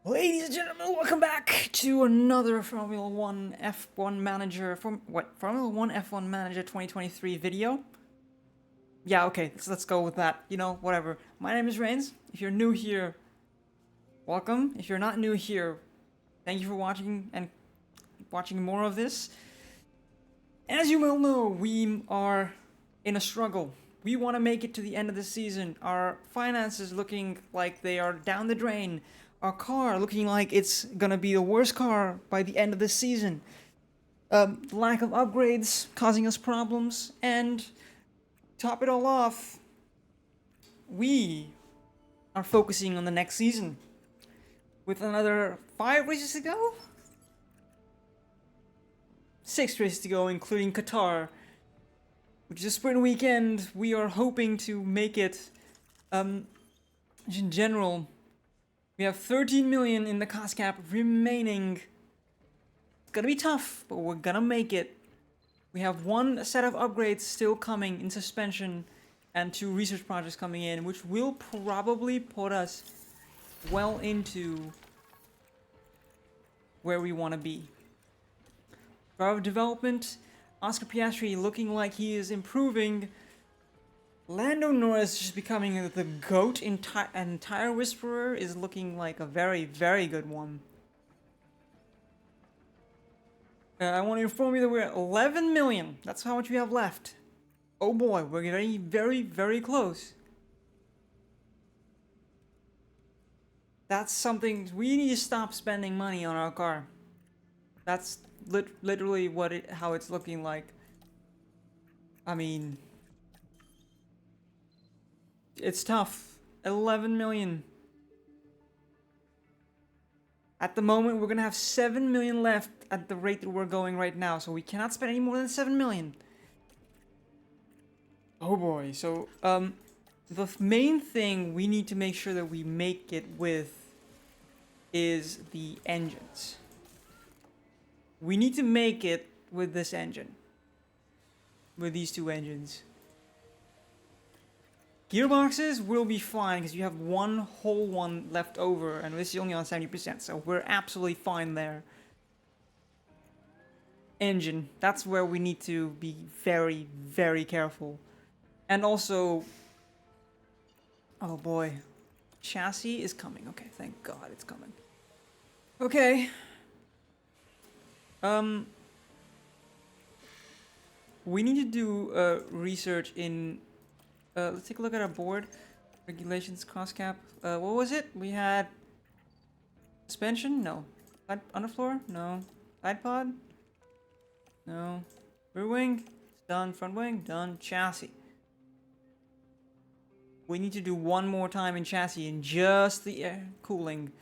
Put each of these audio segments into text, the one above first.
Ladies and gentlemen, welcome back to another Formula 1 F1 Manager Formula 1 F1 Manager 2023 video. Yeah, okay, let's go with that. You know, whatever. My name is Reigns. If you're new here, welcome. If you're not new here, thank you for watching and watching more of this. As you well know, we are in a struggle. We want to make it to the end of the season. Our finances looking like they are down the drain. Our car looking like it's gonna be the worst car by the end of the season. Lack of upgrades causing us problems, and top it all off, we are focusing on the next season. With another 5 races to go? 6 races to go, including Qatar, which is a sprint weekend. We are hoping to make it. In general, we have 13 million in the cost cap remaining. It's gonna be tough, but we're gonna make it. We have one set of upgrades still coming in suspension and 2 research projects coming in, which will probably put us well into where we want to be. Driver development, Oscar Piastri looking like he is improving. Lando Norris just becoming the GOAT and Tire Whisperer is looking like a very, very good one. I want to inform you that we're at 11 million. That's how much we have left. Oh boy, we're getting very, very close. That's something, we need to stop spending money on our car. That's literally how it's looking like. I mean, it's tough. 11 million. At the moment, we're gonna have 7 million left at the rate that we're going right now, so we cannot spend any more than 7 million. Oh boy, so, the main thing we need to make sure that we make it with is the engines. We need to make it with this engine. With these 2 engines. Gearboxes will be fine because you have one whole one left over, and this is only on 70%, so we're absolutely fine there. Engine, that's where we need to be very, very careful. And also, oh boy, chassis is coming. Okay, thank God it's coming. Okay. We need to do research in. Let's take a look at our board. Regulations, cost cap. What was it? We had suspension? No. Underfloor? No. Side pod? No. Rear wing? It's done. Front wing? Done. Chassis. We need to do one more time in chassis in just the air cooling.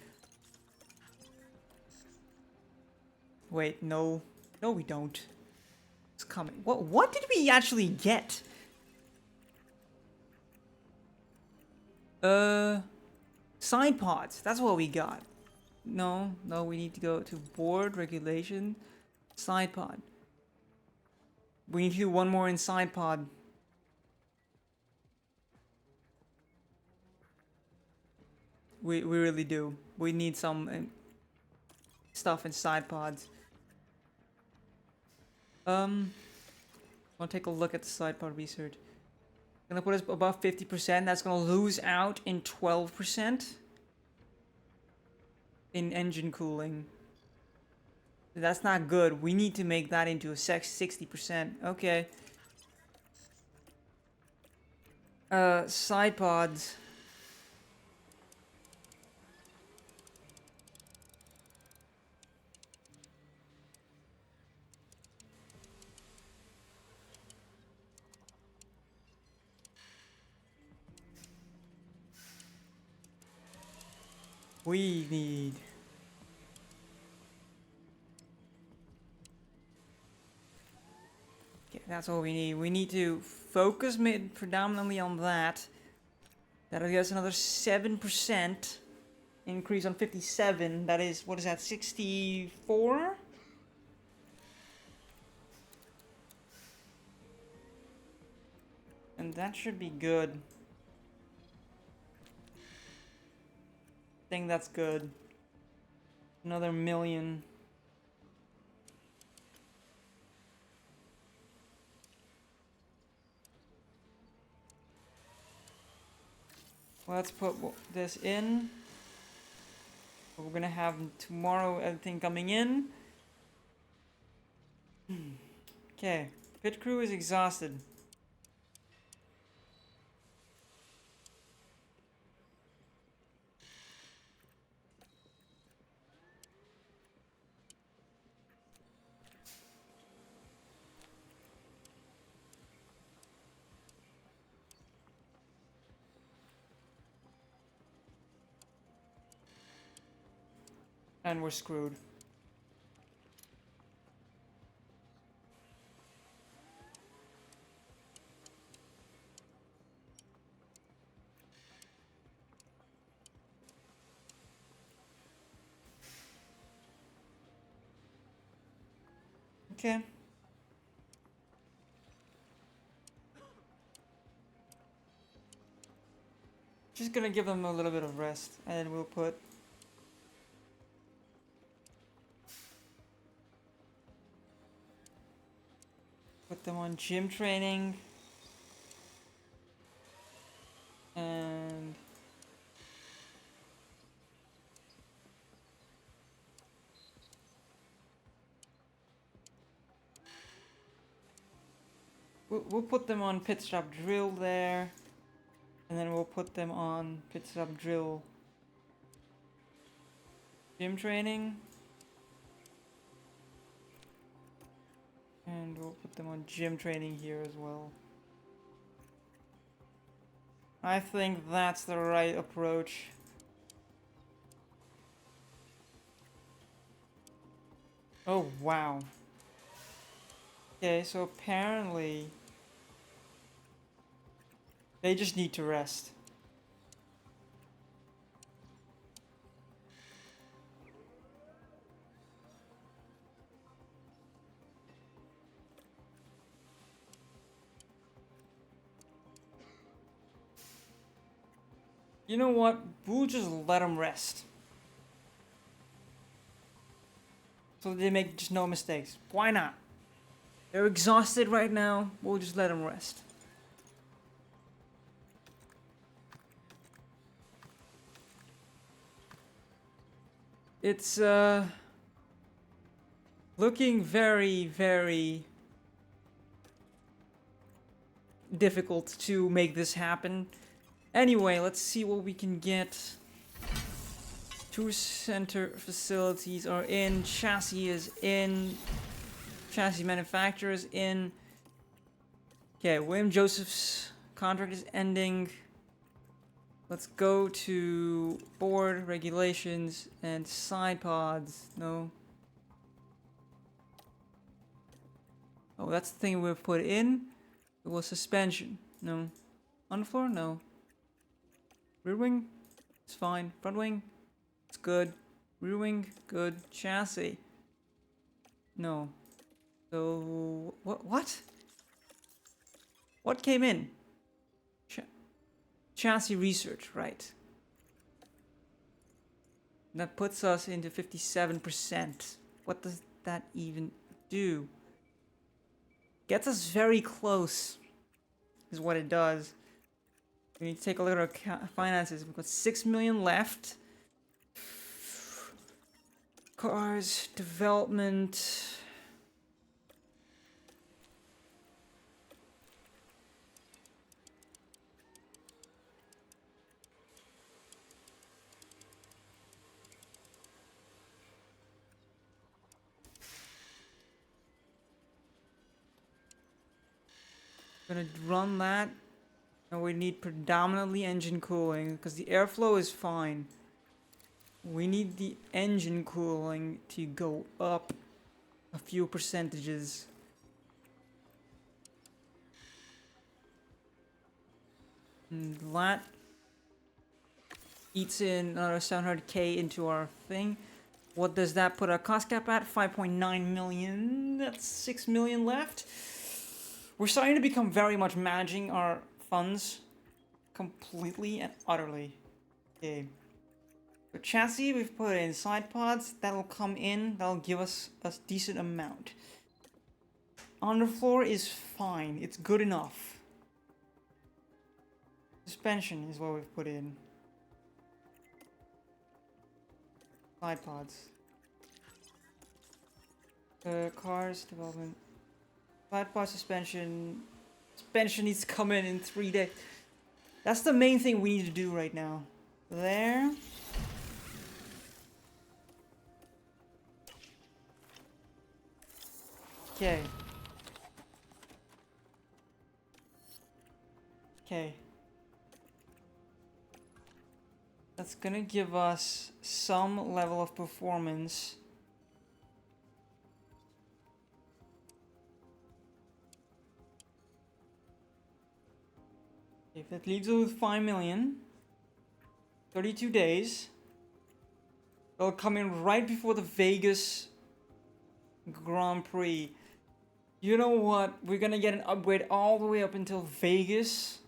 Wait, no. No, we don't. It's coming. What did we actually get? Side pods. That's what we got. No, we need to go to board regulation. Side pod. We need to do one more in side pod. We really do. We need some stuff in side pods. I'll take a look at the side pod research. Gonna put us above 50%. That's gonna lose out in 12% in engine cooling. That's not good. We need to make that into a 60%. Okay. Side pods. We need. Okay, that's all we need. We need to focus predominantly on that. That'll give us another 7% increase on 57. That is, what is that, 64? And that should be good. I think that's good. Another million. Let's put this in. We're gonna have tomorrow everything coming in. Okay, pit crew is exhausted. And we're screwed. Okay. Just gonna give them a little bit of rest, and then we'll put them on gym training. And we'll put them on pit stop drill there. And then we'll put them on pit stop drill gym training. And we'll put them on gym training here as well. I think that's the right approach. Oh, wow. Okay, so apparently they just need to rest. You know what? We'll just let them rest. So they make just no mistakes. Why not? They're exhausted right now. We'll just let them rest. It's looking very, very difficult to make this happen. Anyway, let's see what we can get. Tour center facilities are in. Chassis is in. Chassis manufacturer is in. Okay, William Joseph's contract is ending. Let's go to board regulations and side pods. No. Oh, that's the thing we've put in. It was suspension. No. Underfloor? No. Rear wing? It's fine. Front wing? It's good. Rear wing? Good. Chassis? No. So what? What came in? Chassis research, right? That puts us into 57%. What does that even do? Gets us very close, is what it does. We need to take a look at our finances. We've got 6 million left. Cars, development. Gonna run that. And we need predominantly engine cooling because the airflow is fine. We need the engine cooling to go up a few percentages. And that eats in another 700k into our thing. What does that put our cost cap at? 5.9 million. That's 6 million left. We're starting to become very much managing our funds completely and utterly. Okay. The chassis, we've put in side pods. That'll come in. That'll give us a decent amount. Underfloor is fine. It's good enough. Suspension is what we've put in. Side pods. Cars development. Side pod suspension. Suspension needs to come in 3 days. That's the main thing we need to do right now. There. Okay. Okay. That's gonna give us some level of performance. If that leaves us with 5 million, 32 days, they'll come in right before the Vegas Grand Prix. You know what? We're gonna get an upgrade all the way up until Vegas.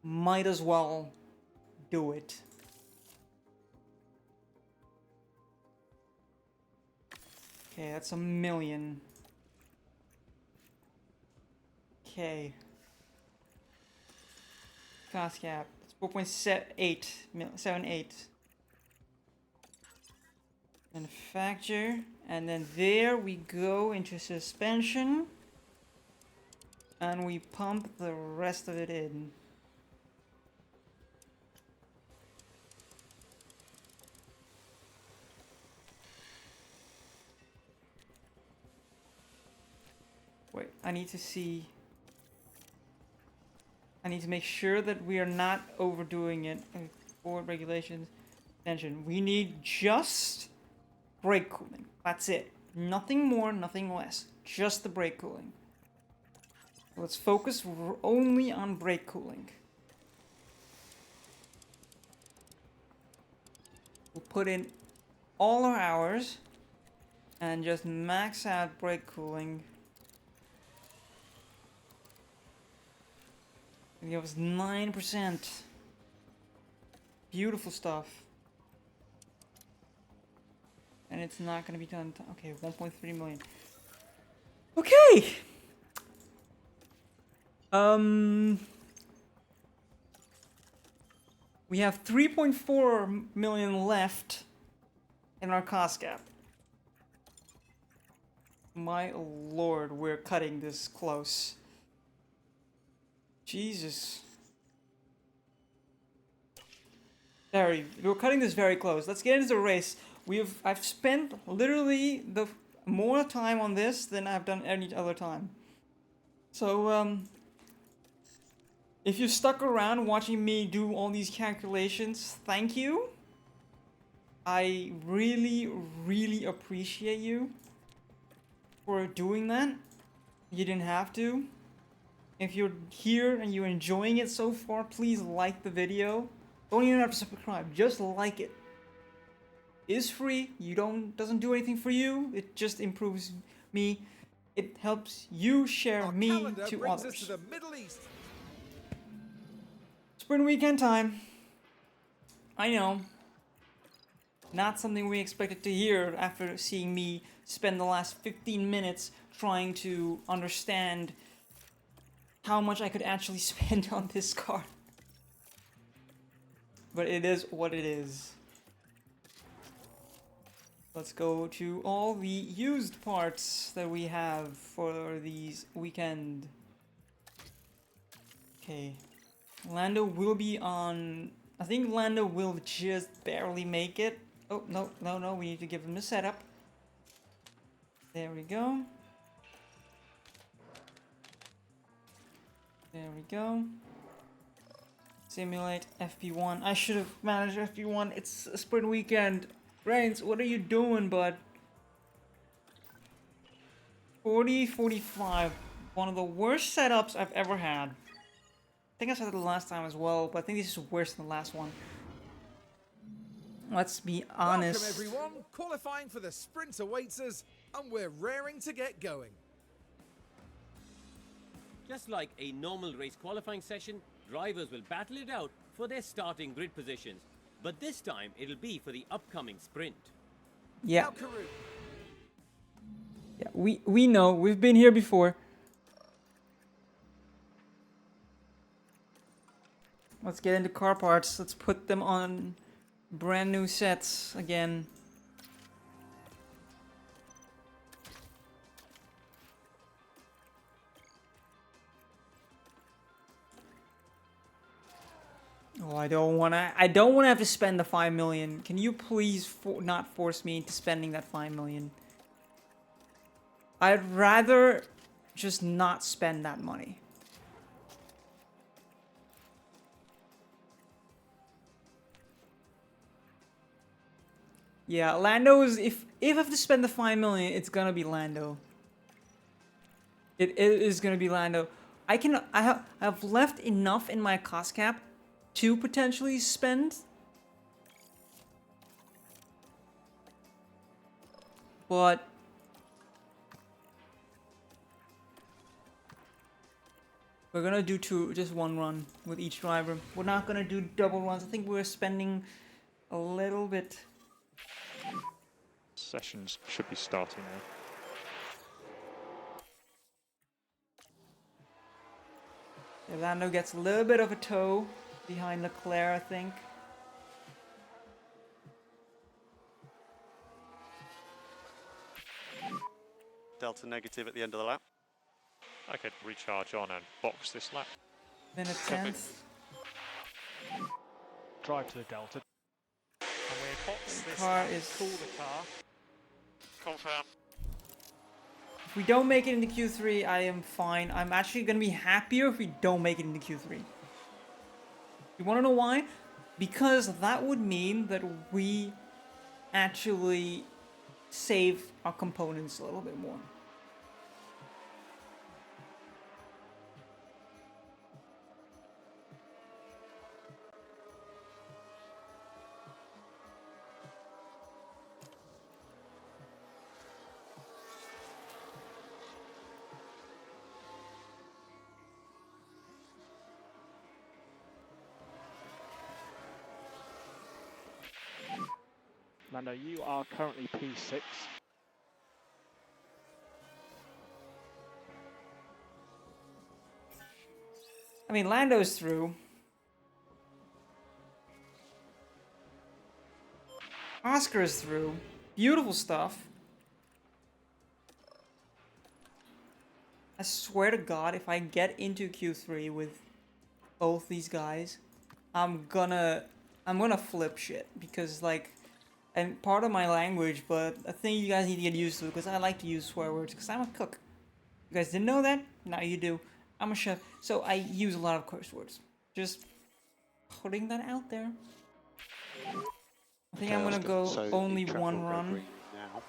Might as well do it. Okay, that's 1 million. Okay. Cost cap. It's 4.78. Manufacture. And then there we go into suspension. And we pump the rest of it in. Wait, I need to see. I need to make sure that we are not overdoing it. Board regulations. Attention. We need just brake cooling. That's it. Nothing more, nothing less. Just the brake cooling. Let's focus only on brake cooling. We'll put in all our hours and just max out brake cooling. It gives us 9%. Beautiful stuff. And it's not going to be done. Okay, 1.3 million. Okay. We have 3.4 million left in our cost gap. My lord, we're cutting this close. Jesus. We're cutting this very close. Let's get into the race. I've spent literally more time on this than I've done any other time. So if you're stuck around watching me do all these calculations, thank you. I really, really appreciate you for doing that. You didn't have to. If you're here and you're enjoying it so far, please like the video. Don't even have to subscribe, just like it. It's free. Doesn't do anything for you. It just improves me. It helps you share me to others. To the Middle East. Sprint weekend time. I know. Not something we expected to hear after seeing me spend the last 15 minutes trying to understand how much I could actually spend on this car. But it is what it is. Let's go to all the used parts that we have for these weekend. Okay. Lando will be on... I think Lando will just barely make it. Oh, no. We need to give him the setup. There we go. There we go. Simulate FP1. I should have managed FP1. It's a sprint weekend. Brains, what are you doing, bud? 40-45. One of the worst setups I've ever had. I think I said it the last time as well, but I think this is worse than the last one. Let's be honest. Welcome everyone. Qualifying for the sprint awaits us, and we're raring to get going. Just like a normal race qualifying session, drivers will battle it out for their starting grid positions. but this time it'll be for the upcoming sprint. Yeah. Now Karoo. Yeah, we know. We've been here before. Let's get into car parts. Let's put them on brand new sets again. Oh, I don't wanna have to spend the 5 million. Can you please not force me into spending that 5 million? I'd rather just not spend that money. Yeah, Lando is, if I have to spend the 5 million, it's gonna be Lando. It is gonna be Lando. I have left enough in my cost cap to potentially spend. But we're gonna do just one run with each driver. We're not gonna do double runs. I think we're spending a little bit. Sessions should be starting now. Lando gets a little bit of a toe behind Leclerc, I think. Delta negative at the end of the lap. I could recharge on and box this lap. Then a 10th. Drive to the Delta. And we box this Car lap, is cool the car. Confirm. If we don't make it into Q3, I am fine. I'm actually gonna be happier if we don't make it into Q3. You wanna know why? Because that would mean that we actually save our components a little bit more. Lando, you are currently P6. I mean, Lando's through. Oscar's through. Beautiful stuff. I swear to God, if I get into Q3 with both these guys, I'm gonna flip shit, because like, and part of my language, but a thing you guys need to get used to, because I like to use swear words, because I'm a cook. You guys didn't know that? Now you do. I'm a chef, so I use a lot of curse words. Just putting that out there. I think I'm gonna go only one run. Now.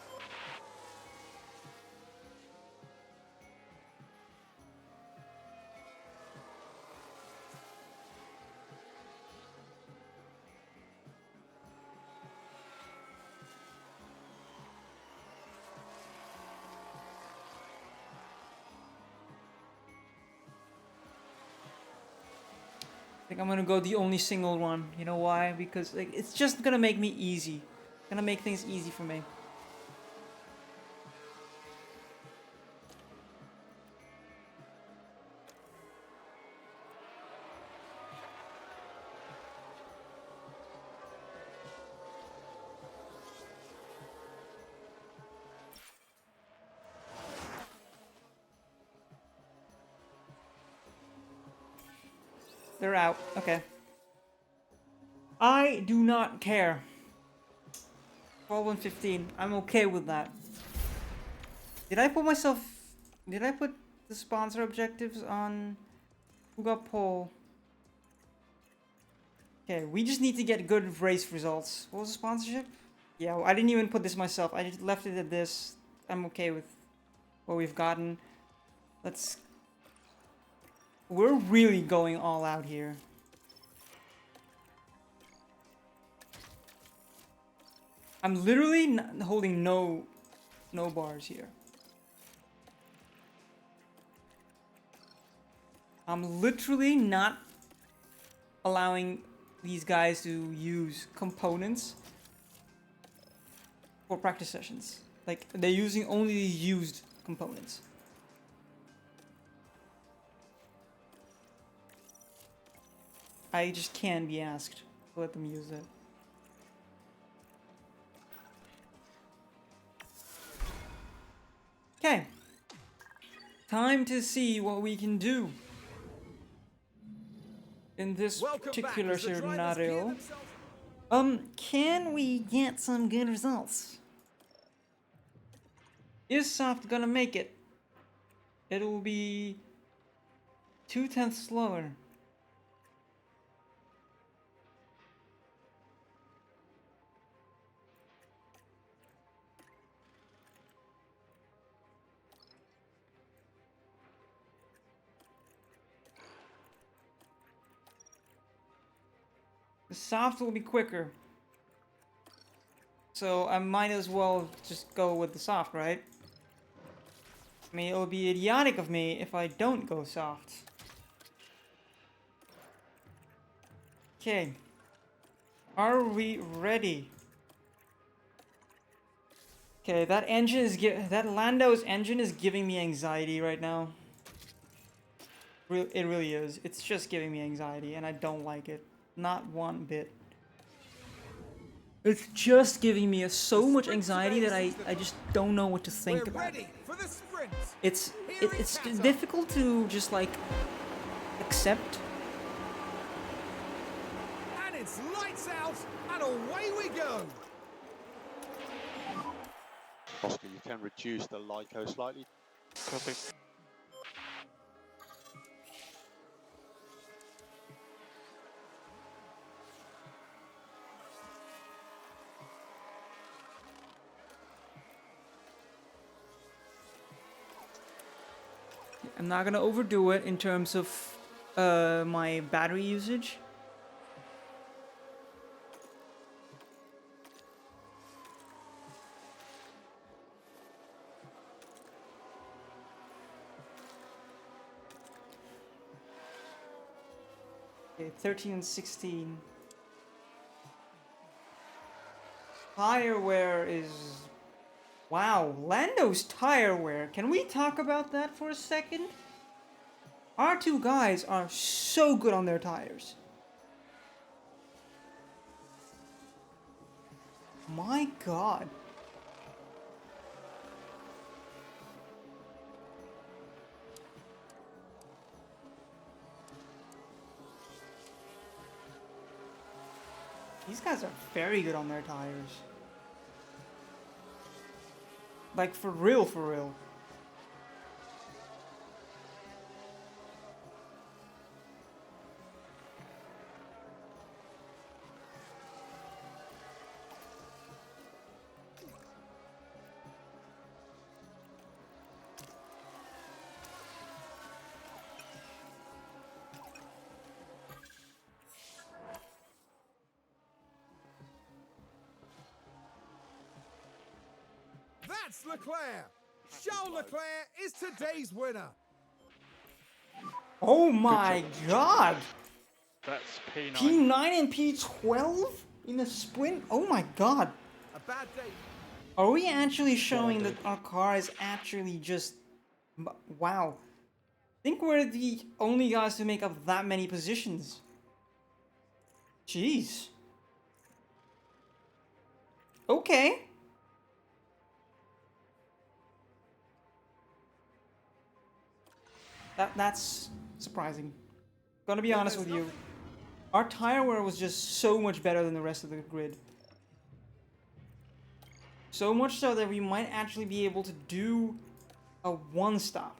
I think I'm gonna go the only single run. You know why? Because like, it's just gonna make me easy. Gonna make things easy for me. They're out. Okay. I do not care. 12 and 15. I'm okay with that. Did I put the sponsor objectives on who got pole? Okay, we just need to get good race results. What was the sponsorship? Yeah, well, I didn't even put this myself. I just left it at this. I'm okay with what we've gotten. We're really going all out here. I'm literally holding no bars here. I'm literally not allowing these guys to use components for practice sessions. Like, they're using only used components. I just can't be asked to let them use it. Okay. Time to see what we can do in this Welcome back particular as the drivers gear scenario. themselves. Can we get some good results? Is soft gonna make it? It'll be 0.2 slower. The soft will be quicker. So I might as well just go with the soft, right? I mean, it'll be idiotic of me if I don't go soft. Okay. Are we ready? Okay, that engine is that Lando's engine is giving me anxiety right now. It really is. It's just giving me anxiety, and I don't like it. Not one bit. It's just giving me so much anxiety that I just don't know what to think We're about. ready for the sprint. It's Here it it's comes. difficult to just like accept. And it's lights out, and away we go. Oscar, you can reduce the LICO slightly. Copy. I'm not gonna overdo it in terms of my battery usage. Okay, 13 and 16. Tire wear is... Wow, Lando's tire wear. Can we talk about that for a second? Our two guys are so good on their tires. My God. These guys are very good on their tires. Like, for real, for real. That's Leclerc. Charles Leclerc is today's winner. Oh my God! That's P9. P9 and P12 in a sprint? Oh my God! A bad day. Are we actually showing that our car is actually just... Wow. I think we're the only guys to make up that many positions. Jeez. Okay. That's surprising. Gonna be honest with you. Our tire wear was just so much better than the rest of the grid. So much so that we might actually be able to do a one-stop.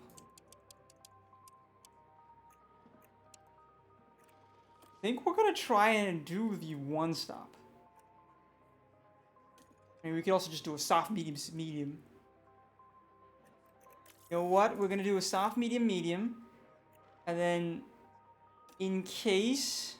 I think we're gonna try and do the one-stop. I mean, we could also just do a soft, medium, medium. You know what? We're gonna do a soft, medium, medium. And then, in case...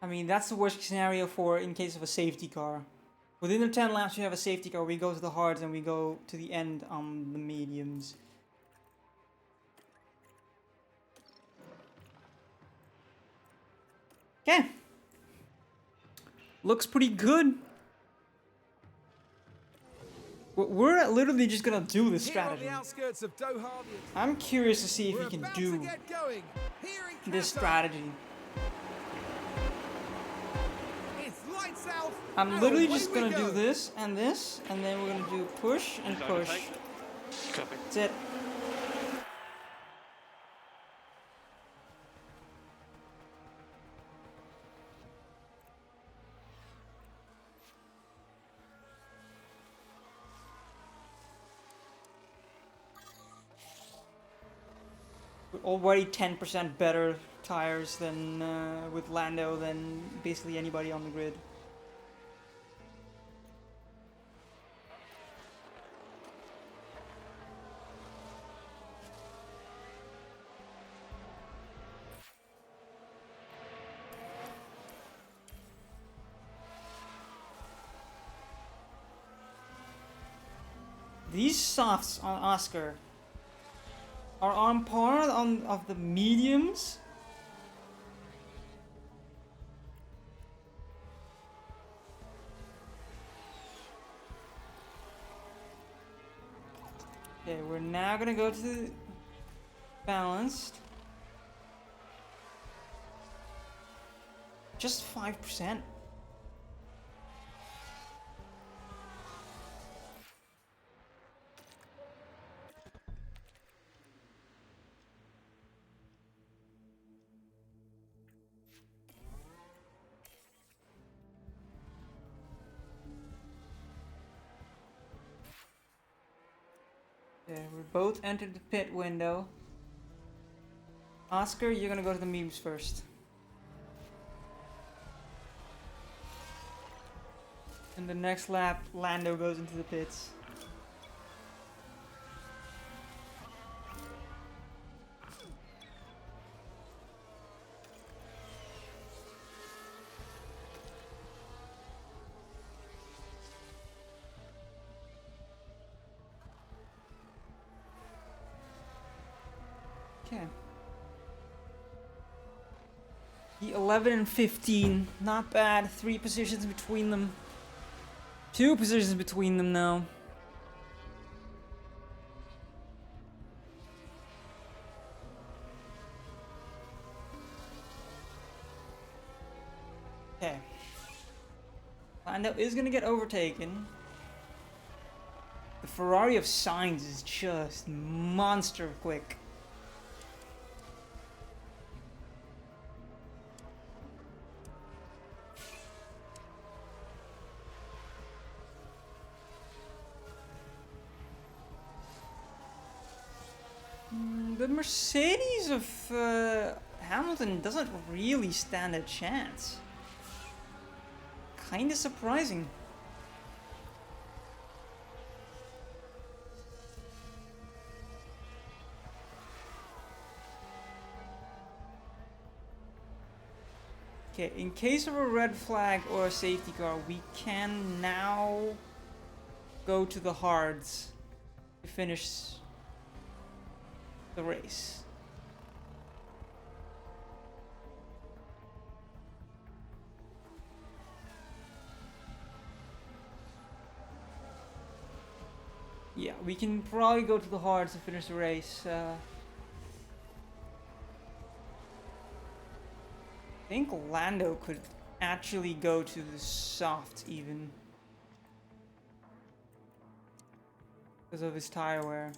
I mean, that's the worst case scenario for in case of a safety car. Within the 10 laps, you have a safety car. We go to the hards and we go to the end on the mediums. Okay. Looks pretty good. We're literally just gonna do this Here on strategy. the outskirts of Doha, I'm curious to see if we're we can about to do get going. Here in this Qatar, strategy. it's lights out. I'm and literally away just we gonna go. do this, and then we're gonna do push and push. Copy. That's it. We're already 10% better tires than with Lando than basically anybody on the grid. These softs on Oscar are on par of the mediums. Okay, we're now gonna go to the balanced. Just 5%. Okay, we both entered the pit window. Oscar, you're gonna go to the mediums first. In the next lap, Lando goes into the pits. Okay. The 11 and 15, not bad. 3 positions between them. 2 positions between them now. Okay. Lando is gonna get overtaken. The Ferrari of Sainz is just monster quick. The Mercedes of Hamilton doesn't really stand a chance. Kinda surprising. Okay, in case of a red flag or a safety car, we can now go to the hards to finish the race. Yeah, we can probably go to the hards to finish the race. I think Lando could actually go to the soft even because of his tire wear.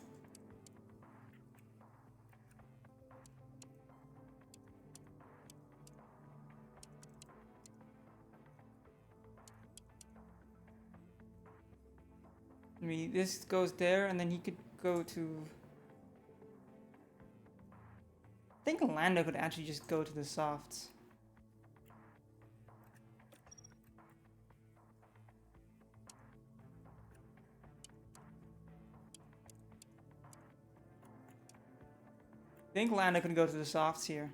I mean, this goes there, and then he could go to... I think Lando could actually just go to the softs. I think Lando can go to the softs here.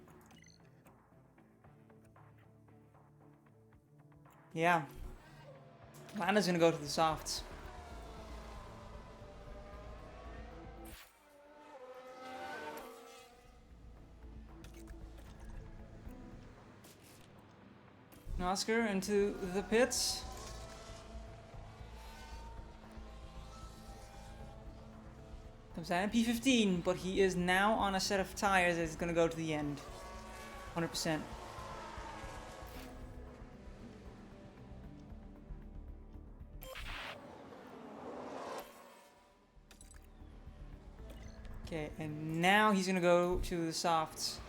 Yeah. Lando's gonna go to the softs. Oscar into the pits. Comes out in P15, but he is now on a set of tires that's gonna go to the end. 100%. Okay, and now he's gonna go to the softs.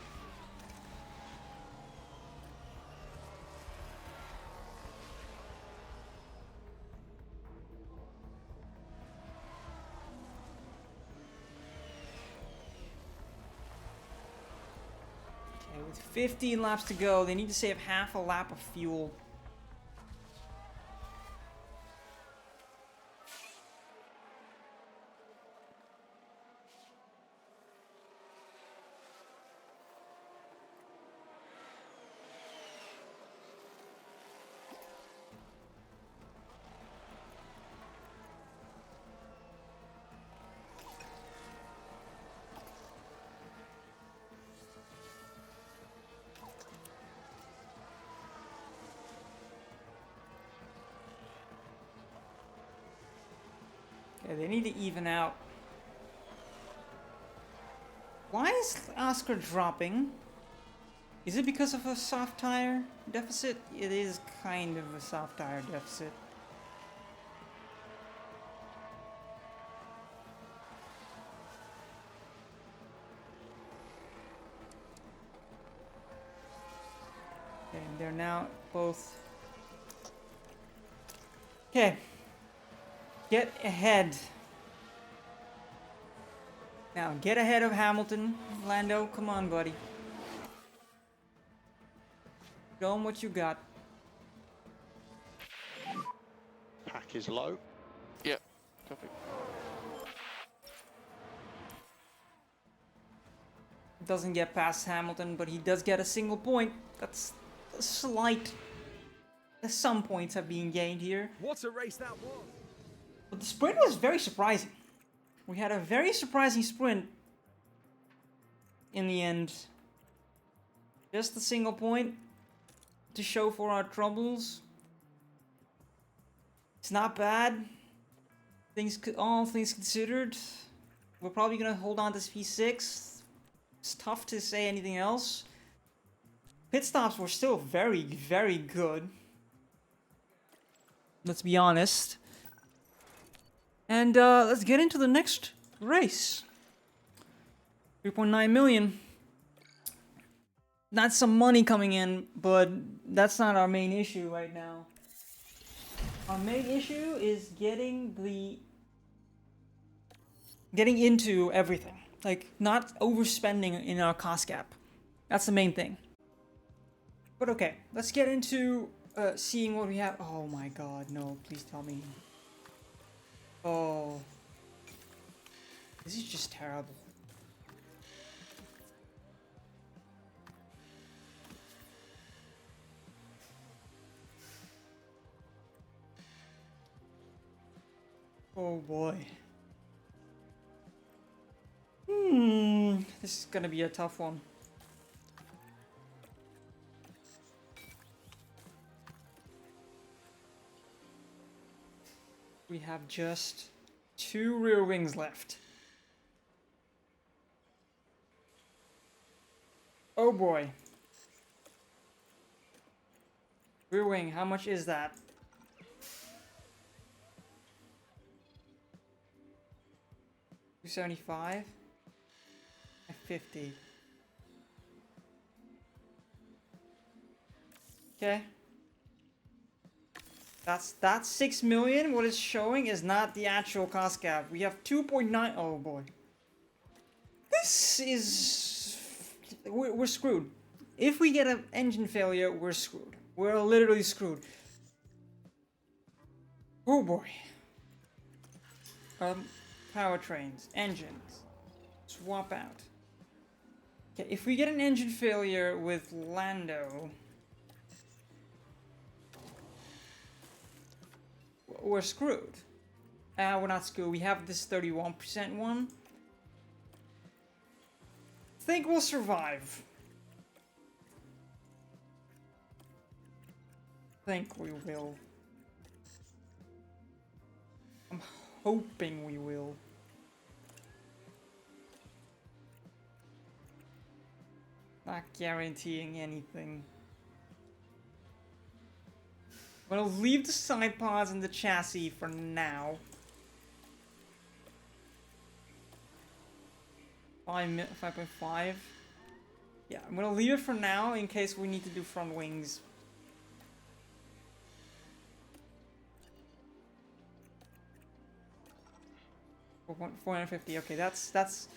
Okay, with 15 laps to go, they need to save half a lap of fuel. Okay, they need to even out. Why is Oscar dropping? Is it because of a soft tire deficit? It is kind of a soft tire deficit. Okay, and they're now both... Okay. Get ahead. Now, get ahead of Hamilton. Lando, come on, buddy. Show him what you got. Pack is low. Yep. Copy. Doesn't get past Hamilton, but he does get a single point. That's a slight... Some points have been gained here. What a race that was! But the sprint was very surprising. We had a very surprising sprint in the end. Just a single point to show for our troubles. It's not bad. All things considered. We're probably gonna hold on to P6. It's tough to say anything else. Pit stops were still very, very good. Let's be honest. And let's get into the next race. 3.9 million. That's some money coming in, but that's not our main issue right now. Our main issue is getting into everything. Like, not overspending in our cost gap. That's the main thing. But okay, let's get into seeing what we have. Oh my god, no, please tell me. Oh. This is just terrible. Oh boy. This is gonna be a tough one. We have just 2 rear wings left. Oh boy. Rear wing, how much is that? $275? $50. Okay. That's 6 million. What it's showing is not the actual cost gap. We have 2.9. Oh boy. This is... We're screwed. If we get an engine failure, we're screwed. We're literally screwed. Oh boy. Powertrains, engines. Swap out. Okay, if we get an engine failure with Lando... we're screwed. We're not screwed. We have this 31% one. Think we'll survive. Think we will. I'm hoping we will. Not guaranteeing anything. I'm gonna leave the side pods and the chassis for now. 5.5. Yeah, I'm gonna leave it for now in case we need to do front wings. $450. Okay, that's.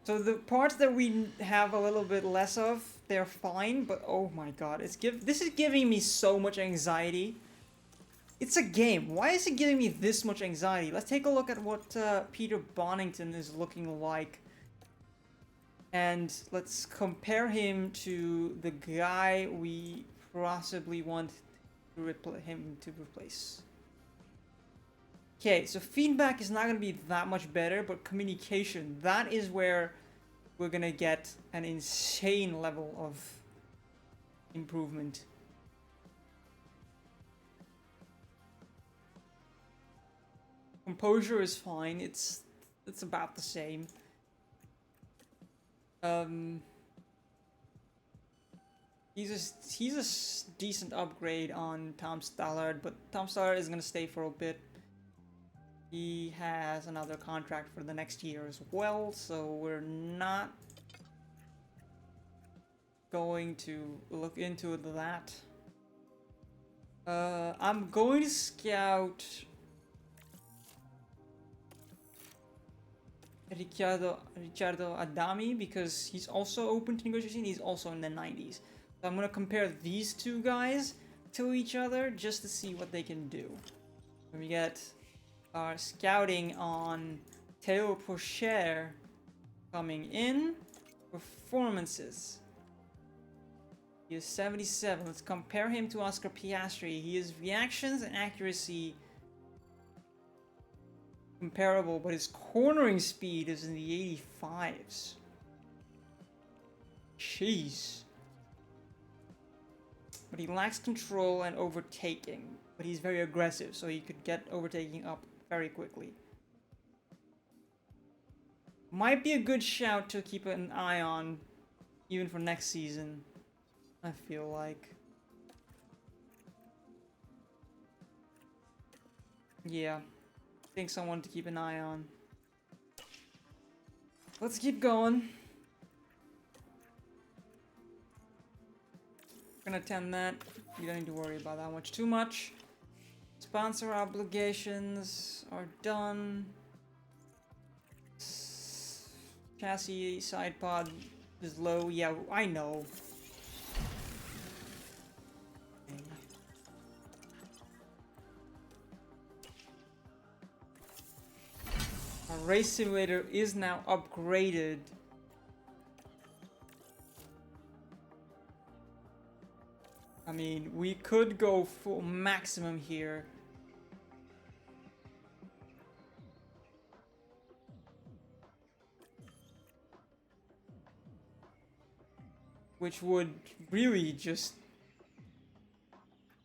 So the parts that we have a little bit less of, they're fine. But oh my god, this is giving me so much anxiety. It's a game. Why is it giving me this much anxiety? Let's take a look at what Peter Bonington is looking like. And let's compare him to the guy we possibly want to replace. Okay, so feedback is not going to be that much better, but communication, that is where we're going to get an insane level of improvement. Composure is fine, it's about the same. He's a decent upgrade on Tom Stallard, but Tom Stallard is gonna stay for a bit. He has another contract for the next year as well, so we're not going to look into that. I'm going to scout Ricciardo Adami because he's also open to negotiation. He's also in the 90s. So I'm going to compare these two guys to each other just to see what they can do. When we get our scouting on Theo Pourchaire coming in. Performances. He is 77. Let's compare him to Oscar Piastri. He has reactions and accuracy comparable, but his cornering speed is in the 85s. Jeez. But he lacks control and overtaking. But he's very aggressive, so he could get overtaking up very quickly. Might be a good shout to keep an eye on, even for next season, I feel like. Yeah. I think someone to keep an eye on. Let's keep going. Gonna attend that. You don't need to worry about that much too much. Sponsor obligations are done. Chassis side pod is low. Yeah, I know. Our race simulator is now upgraded. I mean, we could go full maximum here. Which would really just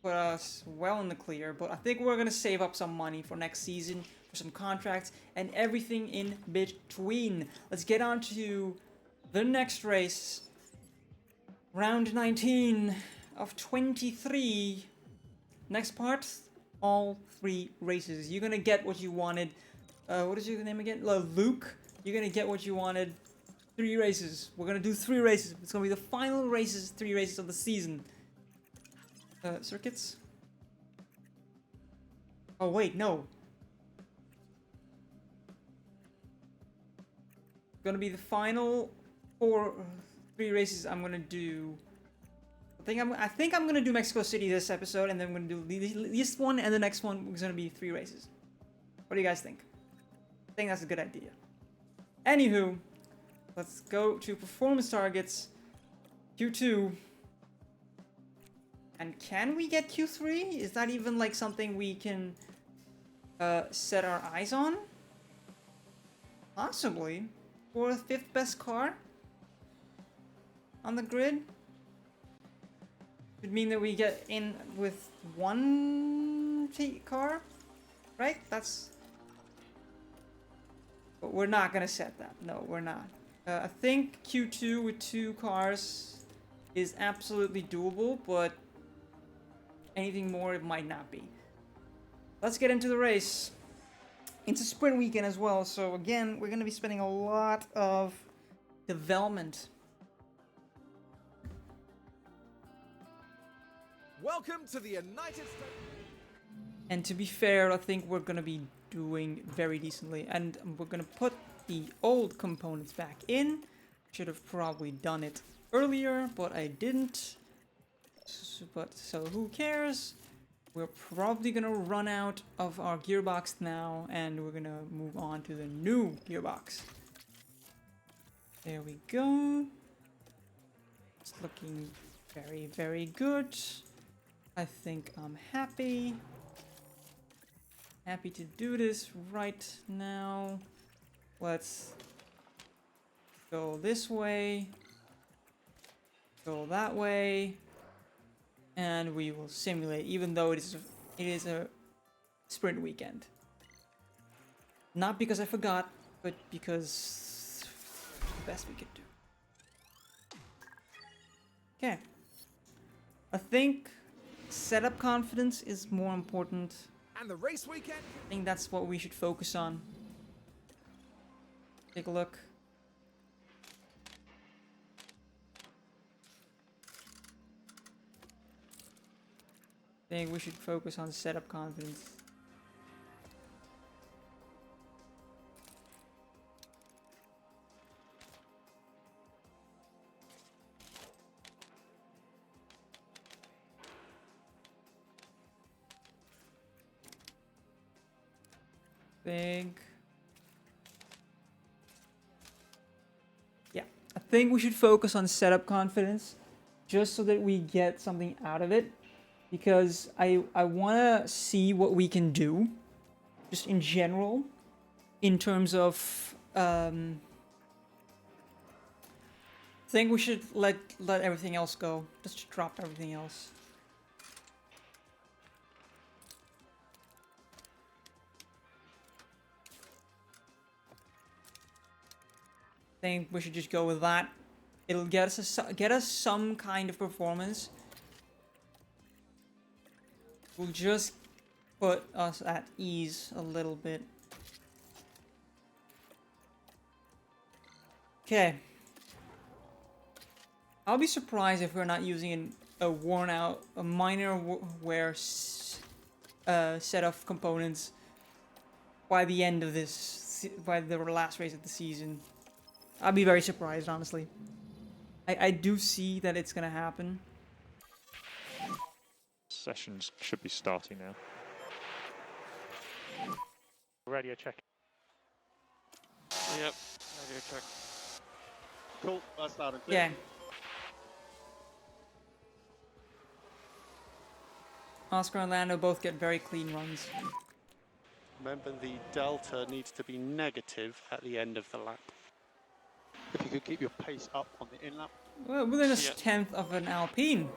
put us well in the clear. But I think we're going to save up some money for next season, for some contracts, and everything in between. Let's get on to the next race. Round 19 of 23. Next part, all 3 races. You're gonna get what you wanted. What is your name again? Luke. You're gonna get what you wanted. 3 races. We're gonna do 3 races. It's gonna be the final races, 3 races of the season. Circuits? Oh wait, no. Gonna be the final 3 races I'm gonna do. I think I'm gonna do Mexico City this episode, and then I'm gonna do this one, and the next one is gonna be 3 races. What do you guys think? I think that's a good idea. Anywho, let's go to performance targets. Q2. And can we get Q3? Is that even like something we can set our eyes on? Possibly. For a 5th best car on the grid? Would mean that we get in with one car, right? That's... But we're not gonna set that. No, we're not. I think Q2 with 2 cars is absolutely doable, but anything more it might not be. Let's get into the race. It's a sprint weekend as well, so again, we're gonna be spending a lot of development. Welcome to the United States. And to be fair, I think we're gonna be doing very decently. And we're gonna put the old components back in. Should have probably done it earlier, but I didn't. So who cares? We're probably gonna run out of our gearbox now, and we're gonna move on to the new gearbox. There we go. It's looking very, very good. I think I'm happy. Happy to do this right now. Let's go this way. Go that way. And we will simulate, even though it is a sprint weekend. Not because I forgot, but because the best we could do. Okay. I think setup confidence is more important. And the race weekend. I think that's what we should focus on. Take a look. I think we should focus on setup confidence. Yeah, I think we should focus on setup confidence just so that we get something out of it, because I want to see what we can do just in general in terms of I think we should let everything else go. Just drop everything else. I think we should just go with that. It'll get us some kind of performance. We'll just put us at ease a little bit. Okay. I'll be surprised if we're not using a worn out, a minor wear set of components by the end of this, by the last race of the season. I'd be very surprised, honestly. I do see that it's gonna happen. Sessions should be starting now. Radio check. Yep. Radio check. Cool, that's loud and clear. Yeah. Oscar and Lando both get very clean runs. Remember, the delta needs to be negative at the end of the lap. If you could keep your pace up on the in lap. Well, within a tenth of an Alpine.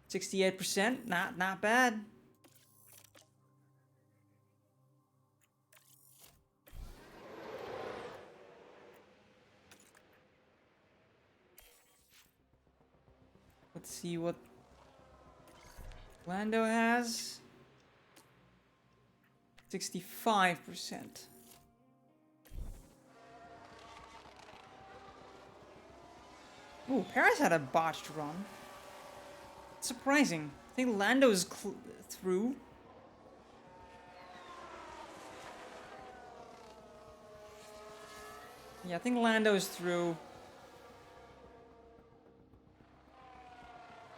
68%, not bad. Let's see what Lando has. 65%. Ooh, Paris had a botched run. Surprising. I think Lando's through. Yeah, I think Lando's through.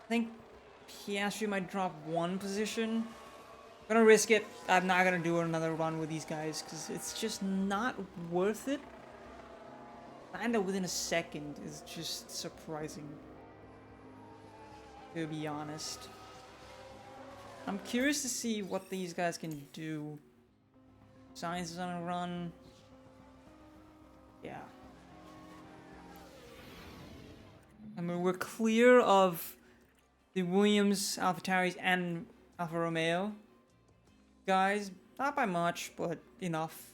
I think Piastri might drop one position. I'm gonna risk it. I'm not gonna do another run with these guys because it's just not worth it. Lando within a second is just surprising, to be honest. I'm curious to see what these guys can do. Science is on a run. Yeah. I mean, we're clear of the Williams, AlphaTauris, and Alfa Romeo guys. Not by much, but enough.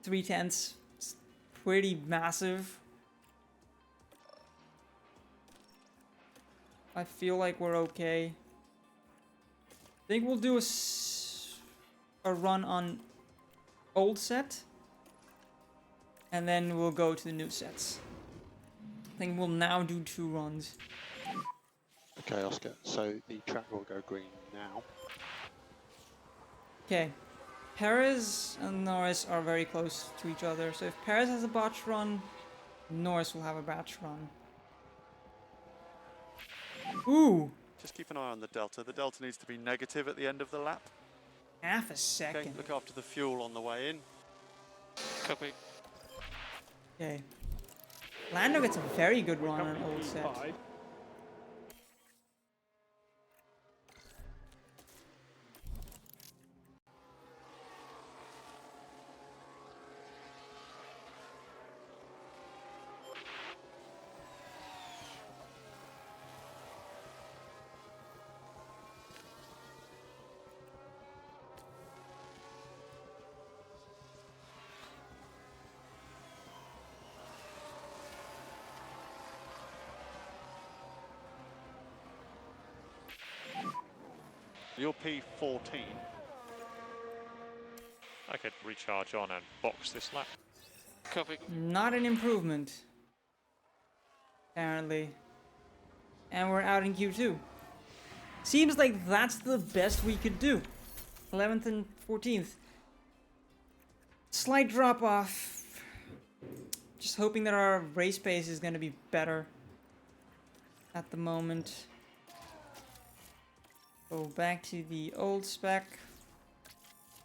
3/10. It's pretty massive. I feel like we're okay. I think we'll do a run on old set. And then we'll go to the new sets. I think we'll now do 2 runs. Okay, Oscar. So the track will go green now. Okay. Perez and Norris are very close to each other. So if Perez has a botch run, Norris will have a batch run. Ooh! Just keep an eye on the delta. The delta needs to be negative at the end of the lap. Half a Okay, second. look after the fuel on the way in. Copy. Okay. Lando gets a very good run on old set. You're P14. I could recharge on and box this lap. Copy. Not an improvement. Apparently. And we're out in Q2. Seems like that's the best we could do. 11th and 14th. Slight drop off. Just hoping that our race pace is going to be better at the moment. Go back to the old spec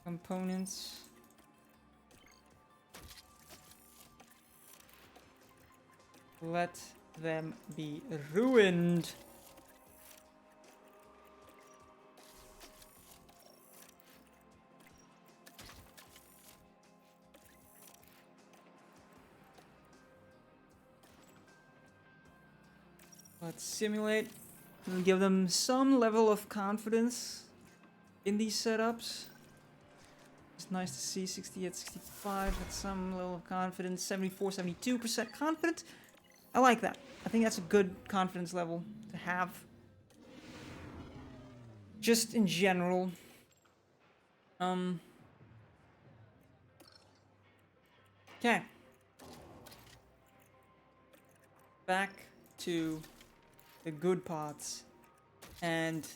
components. Let them be ruined. Let's simulate and give them some level of confidence in these setups. It's nice to see 68, 65 with some level of confidence, 74, 72% confident. I like that. I think that's a good confidence level to have. Just in general. Okay. Back to the good parts. And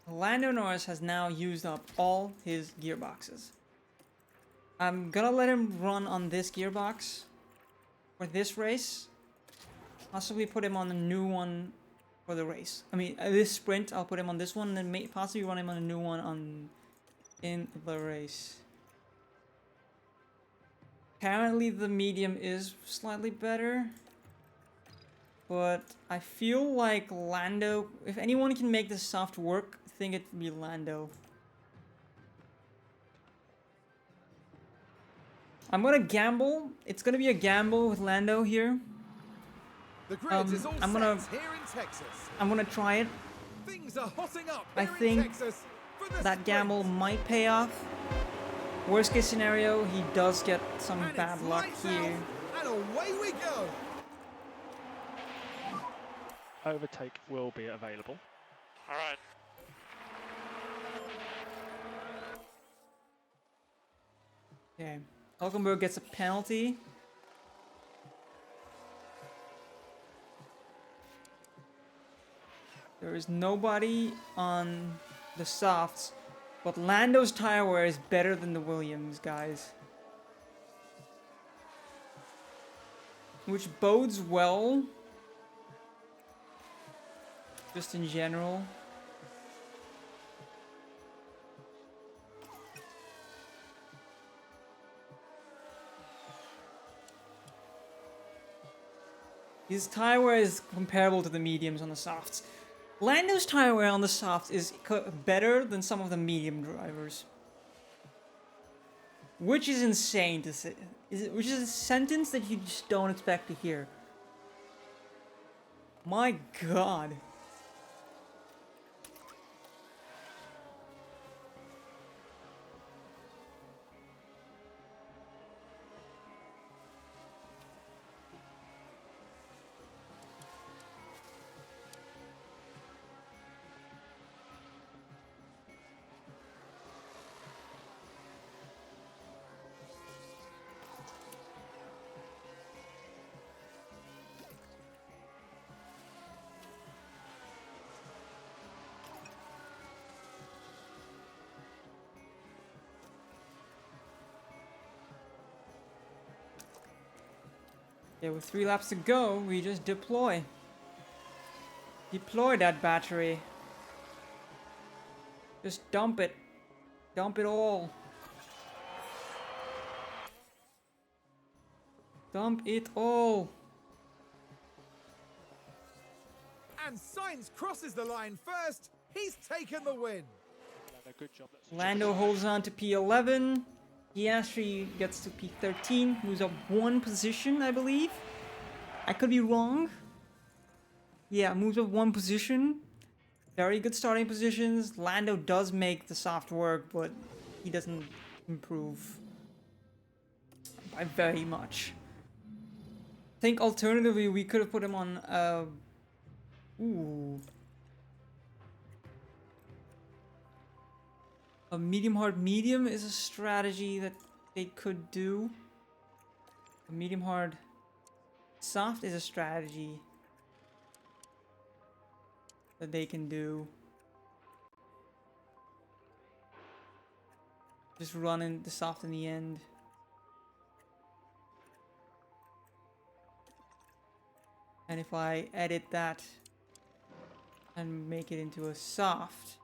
Lando Norris has now used up all his gearboxes. I'm gonna let him run on this gearbox for this race. Possibly put him on a new one for the race. I mean, this sprint, I'll put him on this one, and then possibly run him on a new one in the race. Apparently the medium is slightly better. But I feel like Lando, if anyone can make the soft work, I think it'd be Lando. I'm gonna gamble. It's gonna be a gamble with Lando here. The grid is all I'm set gonna- here in Texas. I'm gonna try it. Things are hotting up I here in think Texas for the That gamble sprint. might pay off. Worst case scenario, he does get some And bad it's luck lights here. out, and away we go. Overtake will be available. All right. Okay. Hulkenberg gets a penalty. There is nobody on the softs, but Lando's tire wear is better than the Williams, guys. Which bodes well, just in general. His tire wear is comparable to the mediums on the softs. Lando's tire wear on the soft is better than some of the medium drivers. Which is insane to say. Which is a sentence that you just don't expect to hear. My god. Yeah, with 3 laps to go, we just deploy. Deploy that battery. Just dump it. Dump it all. Dump it all. And Sainz crosses the line first. He's taken the win. Good job. Lando holds on to P11. Piastri gets to P13, moves up 1 position, I believe. I could be wrong. Yeah, moves up 1 position. Very good starting positions. Lando does make the soft work, but he doesn't improve by very much. I think alternatively we could have put him on a medium hard medium is a strategy that they could do. A medium hard soft is a strategy that they can do. Just run in the soft in the end. And if I edit that and make it into a soft,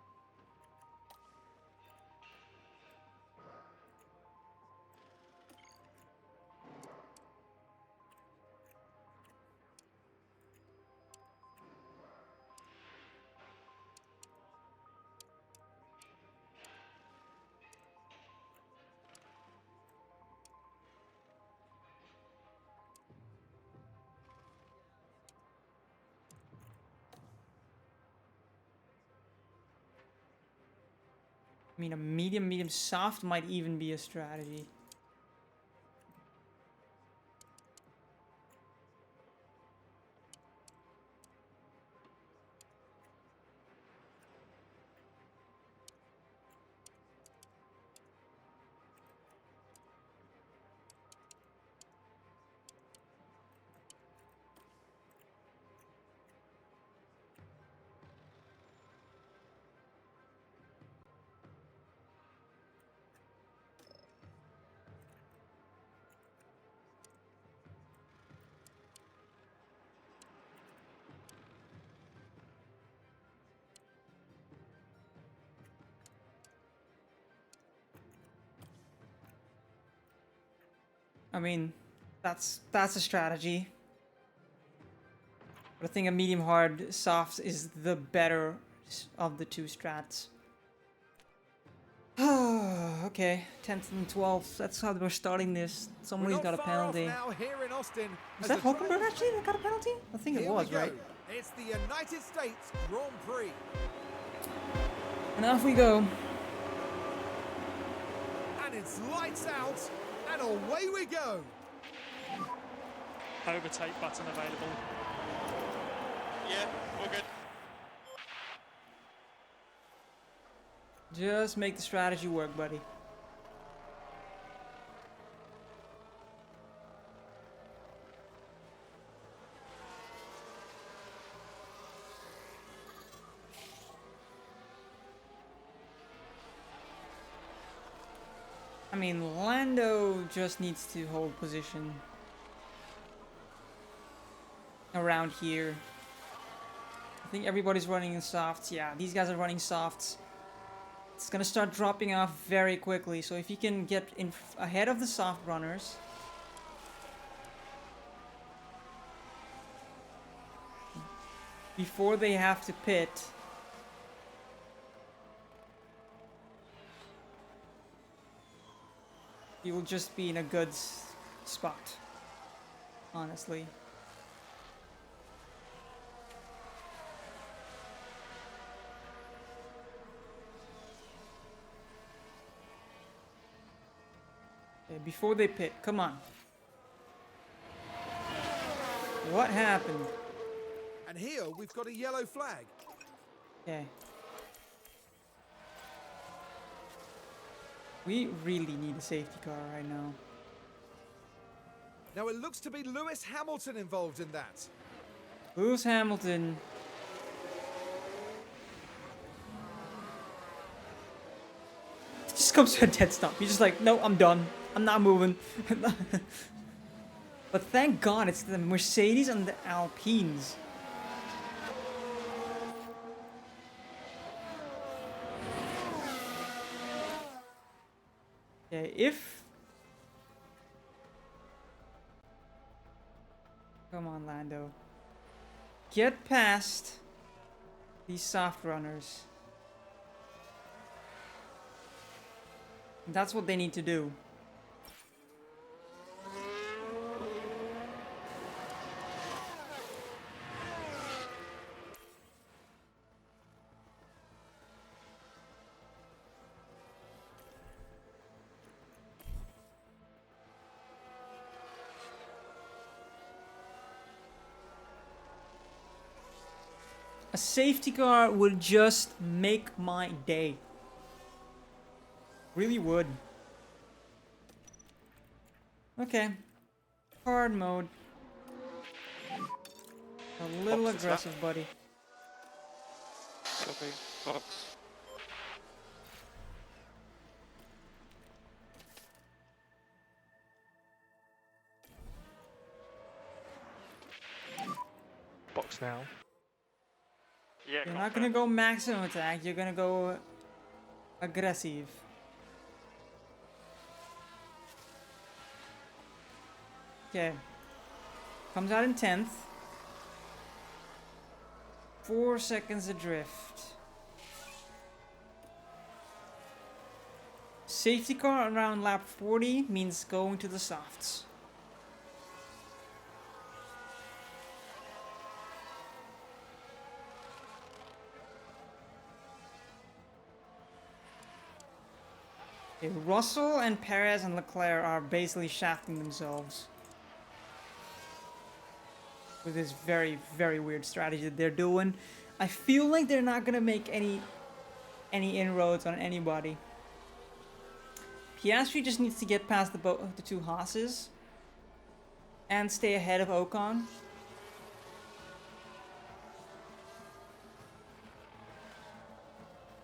I mean, a medium soft might even be a strategy. I mean, that's a strategy. But I think a medium hard soft is the better of the 2 strats. Okay, 10th and 12th. That's how we're starting this. Somebody's got a penalty. Now here in Austin, Is that Hulkenberg actually that got a penalty? I think it was, right? It's the United States Grand Prix. And off we go. And it's lights out, and away we go. Overtake button available. Yeah, all good. Just make the strategy work, buddy. I mean, Lando just needs to hold position around here. I think everybody's running in softs. Yeah, these guys are running softs. It's gonna start dropping off very quickly. So if you can get in ahead of the soft runners, before they have to pit. He will just be in a good spot, honestly. Okay, before they pit, come on. What happened? And here we've got a yellow flag. Okay. We really need a safety car right now. Now it looks to be Lewis Hamilton involved in that. Lewis Hamilton. He just comes to a dead stop. He's just like, no, I'm done. I'm not moving. But thank God it's the Mercedes and the Alpines. Okay, if... Come on, Lando. Get past these soft runners. That's what they need to do. A safety car would just make my day. Really would. Okay. Hard mode. A little Box is aggressive, buddy. Copy. Box. Box now. Yeah, You're not gonna go maximum attack, you're gonna go aggressive. Okay. Comes out in 10th. 4 seconds adrift. Safety car around lap 40 means going to the softs. Okay, Russell and Perez and Leclerc are basically shafting themselves with this very, very weird strategy that they're doing. I feel like they're not gonna make any inroads on anybody. Piastri just needs to get past the two Haas's and stay ahead of Ocon.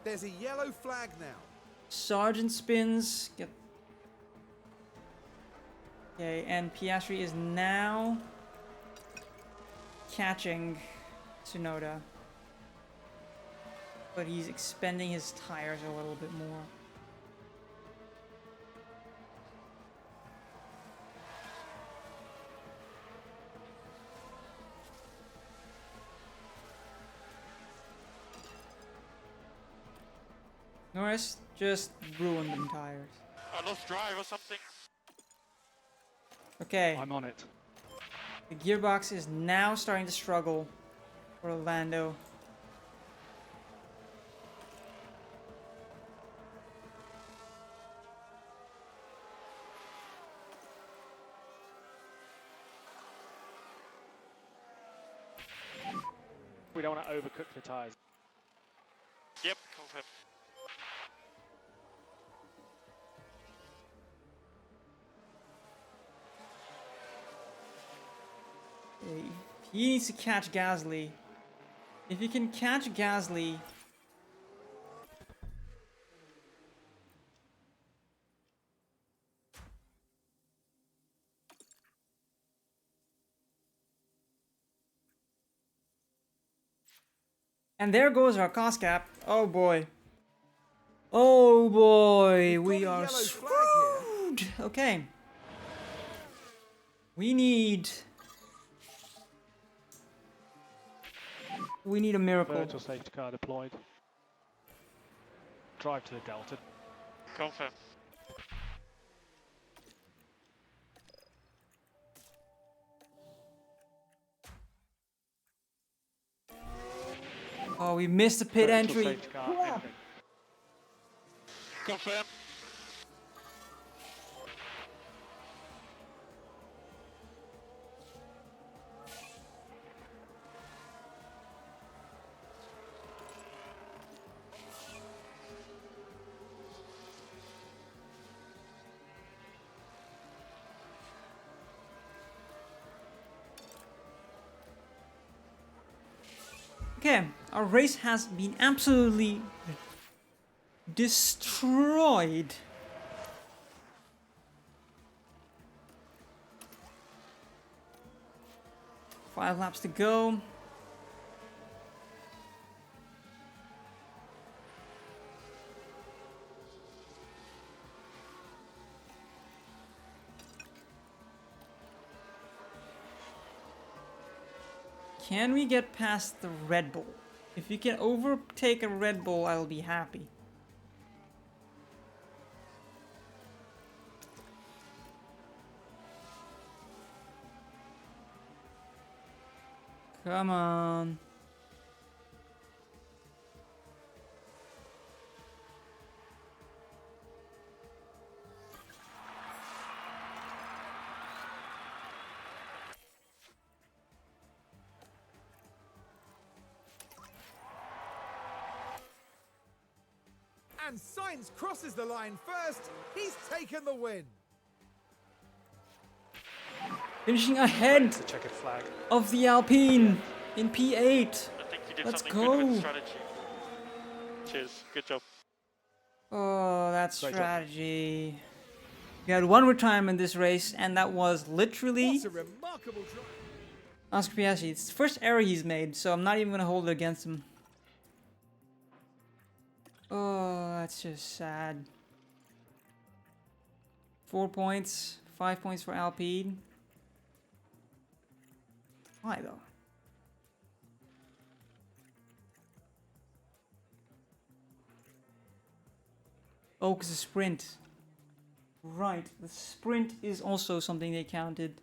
There's a yellow flag now. Sargent spins. Get. Okay, and Piastri is now catching Tsunoda. But he's expending his tires a little bit more. Norris just ruined them tires. I lost drive or something. Okay, I'm on it. the gearbox is now starting to struggle for Lando. We don't want to overcook the tyres. Yep, confirm. Okay, he needs to catch Gasly. If he can catch Gasly... And there goes our cost cap. Oh boy. Oh boy, we got a are yellow flag screwed. Okay. We need We need a miracle. Virtual safety car deployed. Drive to the Delta. Confirm. Oh, we missed the pit Virtual entry. safety car entering. Confirm. Okay, our race has been absolutely destroyed. Five laps to go. Can we get past the Red Bull? If we can overtake a Red Bull, I'll be happy. Come on. And Sainz crosses the line first. He's taken the win. Finishing ahead The checkered flag. of the Alpine in P8. I think you did Let's something good go. with strategy. Cheers. Good job. Oh, that Great job. strategy. We had one retirement this race, and that was literally What a remarkable drive. Oscar Piastri. It's the first error he's made, so I'm not even going to hold it against him. Oh, that's just sad. 4 points, 5 points for Alpine. Why though? Oh, because the sprint. Right, the sprint is also something they counted.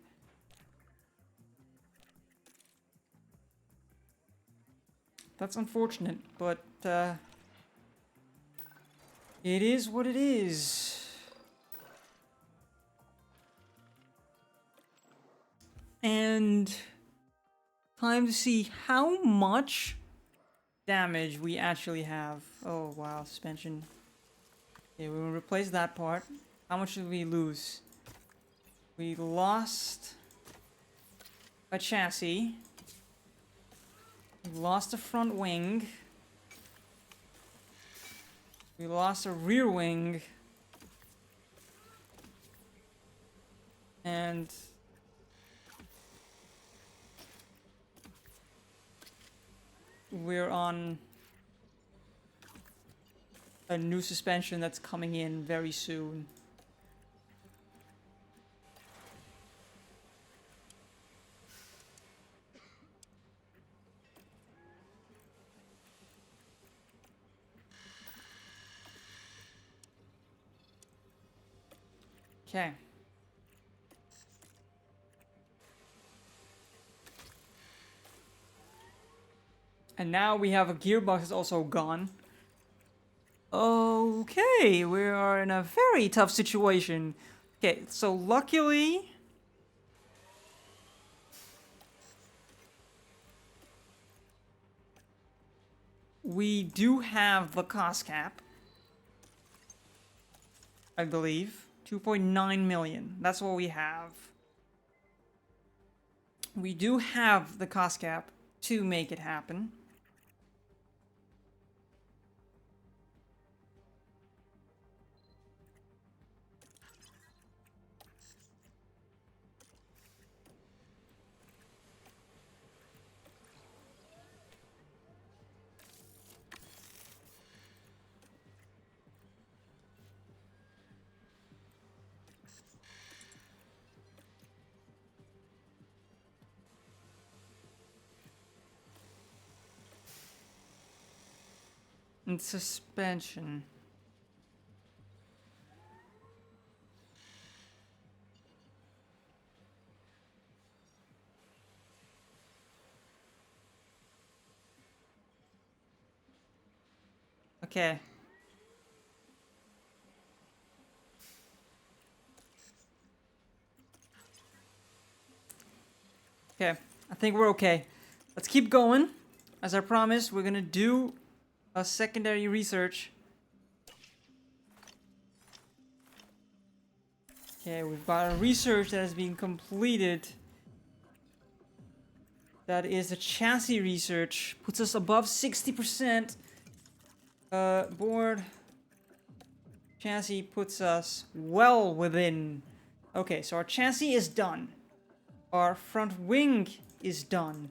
That's unfortunate, but it is what it is. And time to see how much damage we actually have. Oh wow, suspension. Okay, we will replace that part. How much did we lose? We lost a chassis. We lost a front wing. We lost a rear wing. And we're on a new suspension that's coming in very soon. Okay. And now we have a gearbox that's also gone. Okay, we are in a very tough situation. Okay, so luckily we do have the cost cap, I believe. 2.9 million. That's what we have. We do have the cost cap to make it happen. And suspension. Okay. Okay, I think we're okay. Let's keep going. As I promised, we're gonna do a secondary research. Okay, we've got a research that has been completed. That is the chassis research. Puts us above 60%. Board. Chassis puts us well within. Okay, so our chassis is done. Our front wing is done.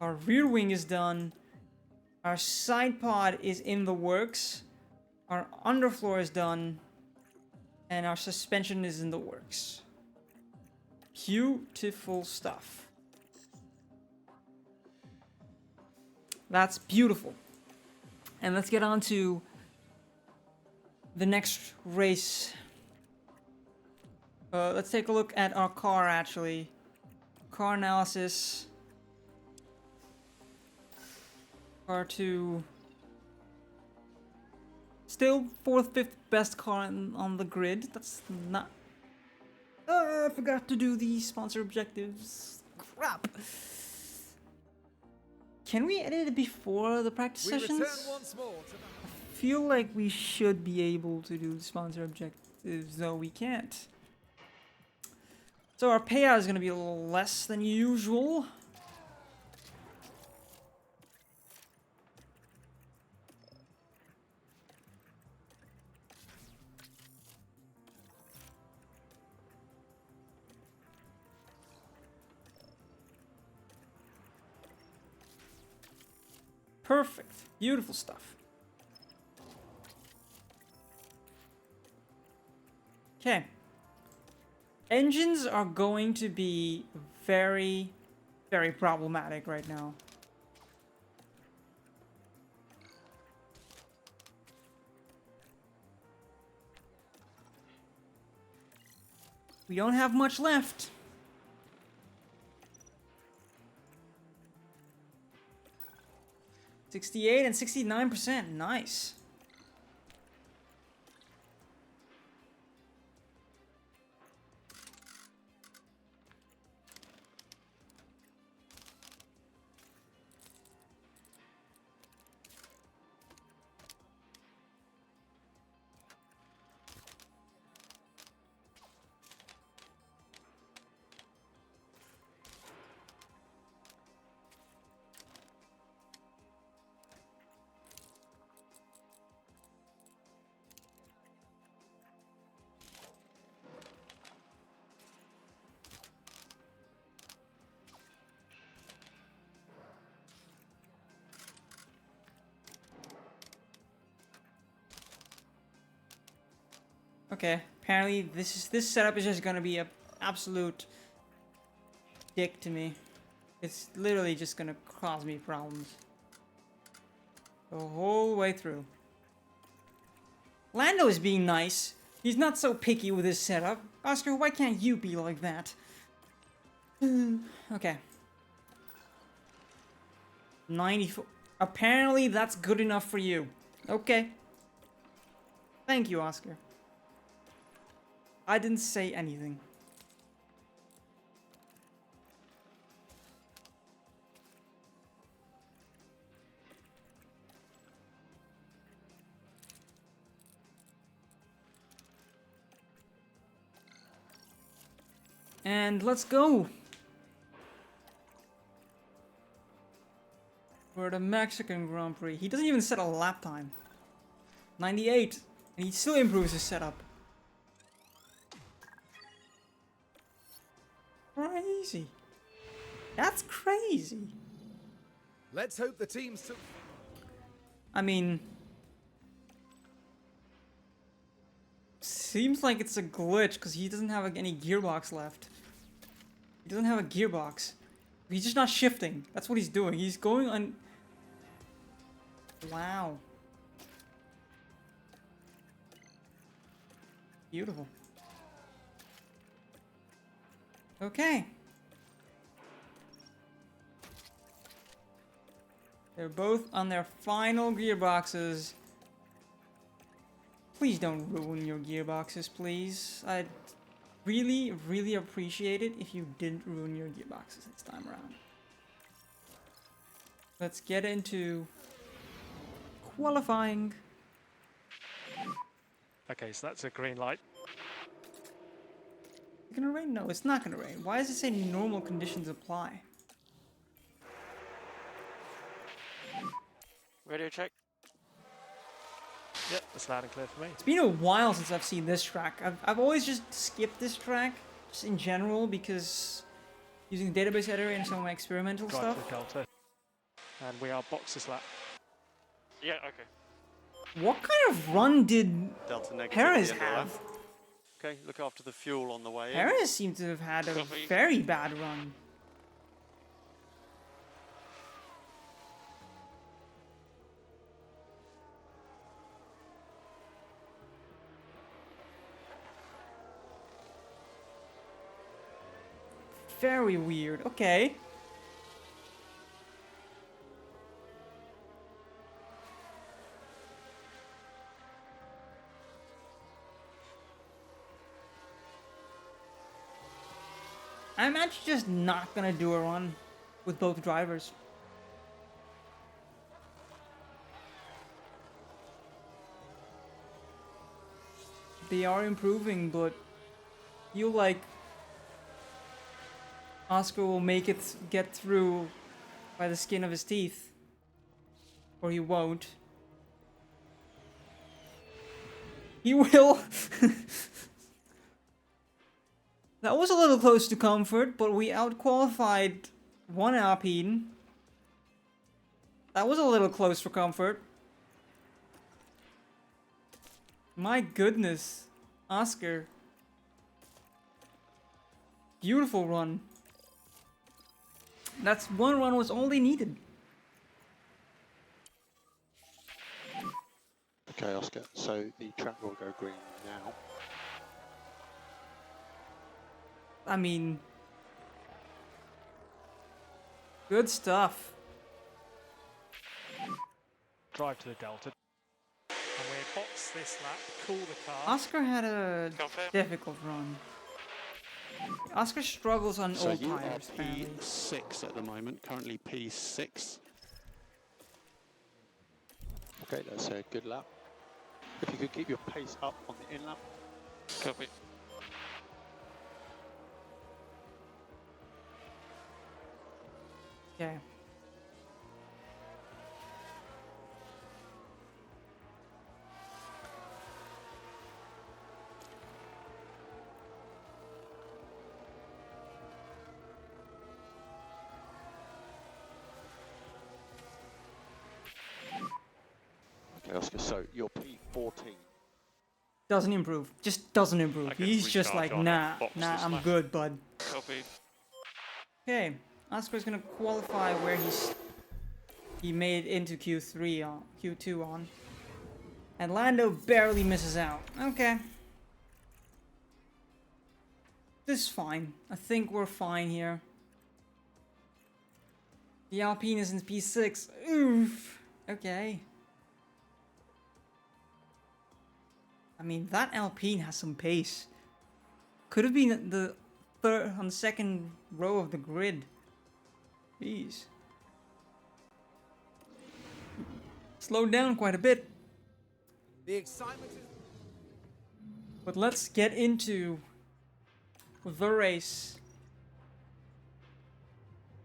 Our rear wing is done. Our side pod is in the works. Our underfloor is done. And our suspension is in the works. Beautiful stuff. That's beautiful. And let's get on to the next race. Let's take a look at our car actually. Car analysis. Car 2. Still 4th, 5th best car on the grid. That's not... I forgot to do the sponsor objectives. Crap. Can we edit it before the practice We sessions? return once more to the Feel like we should be able to do the sponsor objectives, though we can't. So our payout is going to be a little less than usual. Perfect. Beautiful stuff. Okay. Engines are going to be very, very problematic right now. We don't have much left. $68 and 69%. Nice. Okay, apparently this setup is just gonna be a absolute dick to me. It's literally just gonna cause me problems the whole way through. Lando is being nice. He's not so picky with his setup. Oscar, why can't you be like that? Okay. 94. Apparently that's good enough for you. Okay. Thank you, Oscar. I didn't say anything. And let's go for the Mexican Grand Prix. He doesn't even set a lap time. 98, and he still improves his setup. Crazy. That's crazy. Let's hope the teams took. I mean, seems like it's a glitch because he doesn't have any gearbox left. He doesn't have a gearbox. He's just not shifting. That's what he's doing. He's going on. Wow. Beautiful. Okay. They're both on their final gearboxes. Please don't ruin your gearboxes, please. I'd really, really appreciate it if you didn't ruin your gearboxes this time around. Let's get into qualifying. Okay, so that's a green light. Is it gonna rain? No, it's not gonna rain. Why does it say normal conditions apply? Radio check. Yep, that's loud and clear for me. It's been a while since I've seen this track. I've always just skipped this track, just in general, because using the database editor and some of my experimental Drive stuff. to the Delta. And we are box this lap. Yeah, okay. What kind of run did Delta negative. Perez at the end of have? that. Okay, look after the fuel on the way in. Perez seemed to have had a very bad run. Very weird. Okay. I'm actually just not gonna do a run with both drivers. They are improving, but you like Oscar will make it get through by the skin of his teeth. Or he won't. He will. That was a little close to comfort, but we outqualified one Alpine. That was a little close for comfort. My goodness. Oscar. Beautiful run. That's one run was all they needed. Okay, Oscar. So the track will go green now. I mean, good stuff. Drive to the Delta. And we box this lap, cool the car. Oscar had a Confirm. difficult run. Oscar struggles on So old you are tires, apparently. P6 at the moment, currently P6. Okay, that's a good lap. If you could keep your pace up on the in lap. Copy. Okay. Okay, Oscar. So you're P14. Doesn't improve. Just doesn't improve. I can He's just recharge like, on nah, and box nah, this I'm lap. good, bud. Copy. Okay, Oscar's gonna qualify where he made into Q3 on Q2 on. And Lando barely misses out. Okay. This is fine. I think we're fine here. The Alpine is in P6. Oof. Okay. I mean, that Alpine has some pace. Could have been the third on the second row of the grid. Jeez. Slowed down quite a bit. The excitement is... But let's get into the race.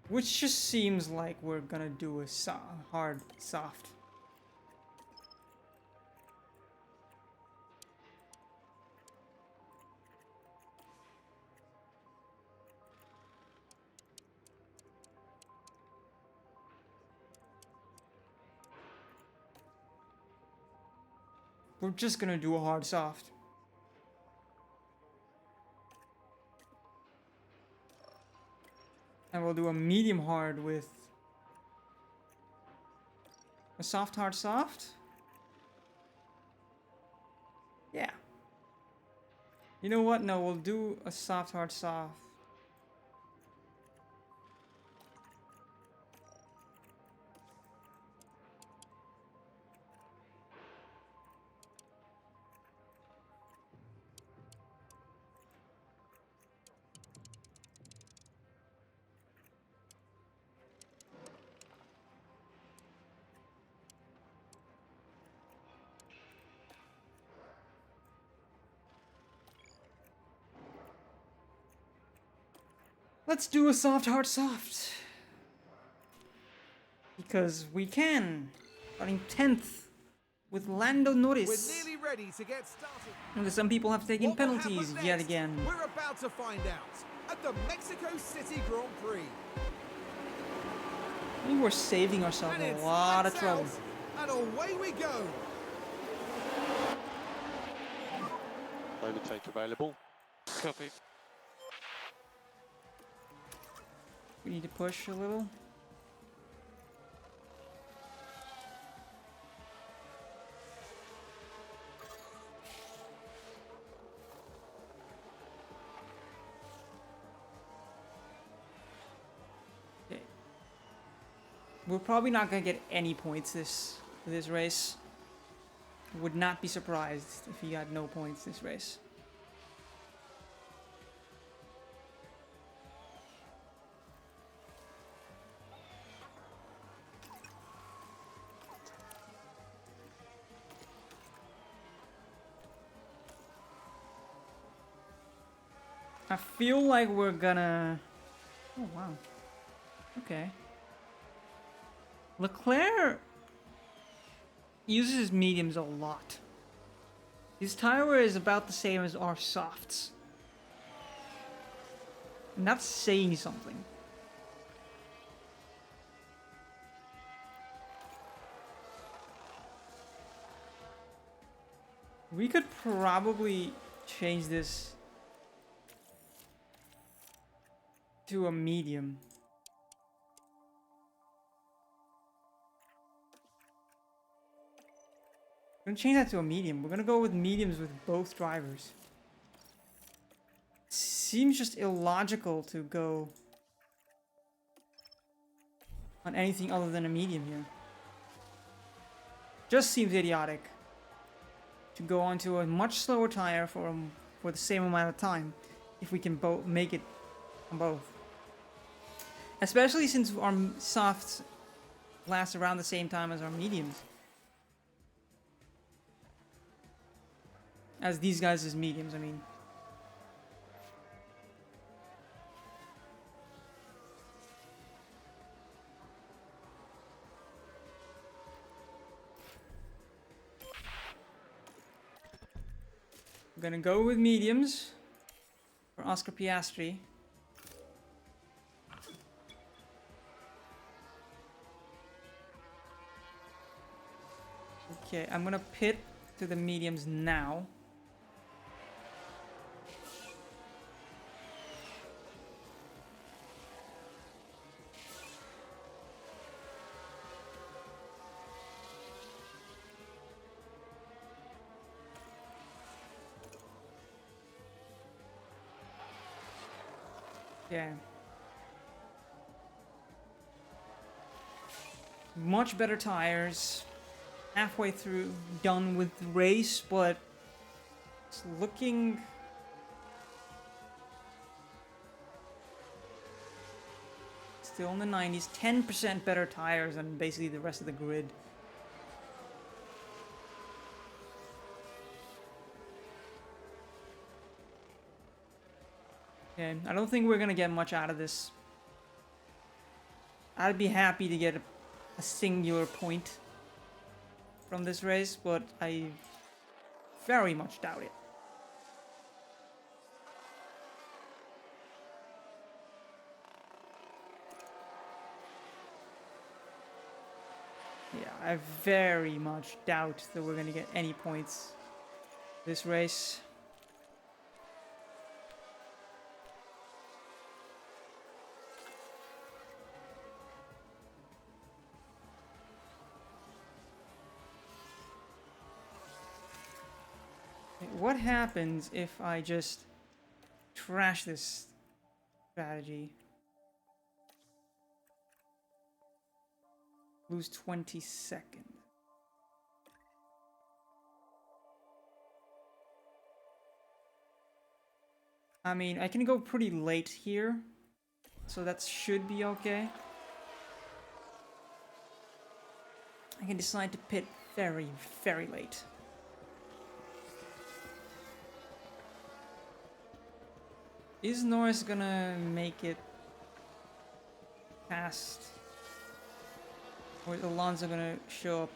Which just seems like we're gonna do a hard soft. We're just gonna do a hard soft. And we'll do a medium hard with a soft hard soft. Yeah. You know what? No, we'll do a soft, hard, soft. Let's do a soft, hard, soft. Because we can. Running 10th with Lando We're Norris. nearly ready to get started. And some people have taken What will penalties happen yet next? again. We're about to find out at the Mexico City Grand Prix. I think we're saving ourselves And a it's lot of lights trouble. out, and away we go. Overtake available. Copy. We need to push a little. Okay. We're probably not gonna get any points this race. Would not be surprised if he got no points this race. I feel like we're gonna... Oh, wow. Okay. Leclerc uses mediums a lot. His tire wear is about the same as our softs. And that's saying something. We could probably change this to a medium. We're gonna change that to a medium. We're gonna go with mediums with both drivers. Seems just illogical to go on anything other than a medium here. Just seems idiotic to go onto a much slower tire for the same amount of time if we can both make it on both. Especially since our softs last around the same time as our mediums. As these guys as mediums, I mean. I'm gonna go with mediums for Oscar Piastri. Okay, I'm gonna pit to the mediums now. Yeah. Much better tires. Halfway through, done with the race, but it's looking... Still in the 90s. 10% better tires than basically the rest of the grid. Okay, I don't think we're gonna get much out of this. I'd be happy to get a singular point from this race, but I very much doubt it. Yeah, I very much doubt that we're gonna get any points this race. what happens if I just trash this strategy? Lose 20 seconds. I mean, I can go pretty late here, so that should be okay. I can decide to pit very, very late. Is Norris gonna make it past? Or is Alonso gonna show up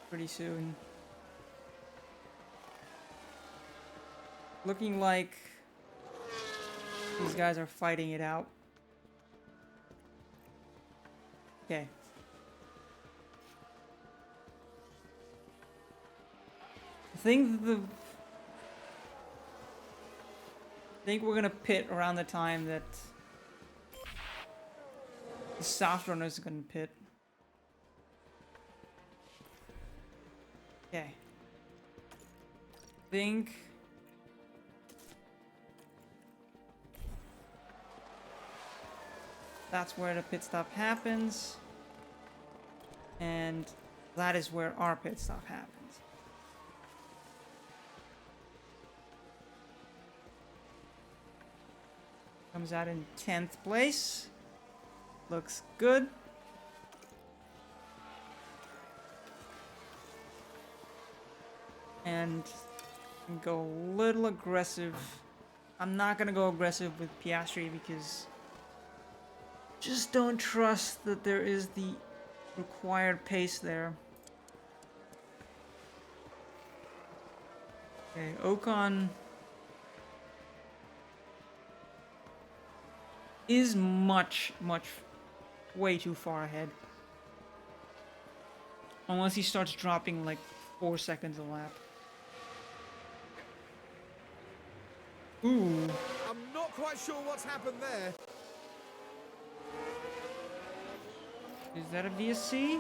pretty soon? Looking like these guys are fighting it out. Okay. I think we're gonna pit around the time that the soft runner is gonna pit. Okay. Think that's where the pit stop happens, and that is where our pit stop happens. Comes out in 10th place. Looks good. And go a little aggressive. I'm not gonna go aggressive with Piastri because just don't trust that there is the required pace there. Okay, Ocon is much way too far ahead. Unless he starts dropping like 4 seconds a lap. Ooh. I'm not quite sure what's happened there. Is that a VSC?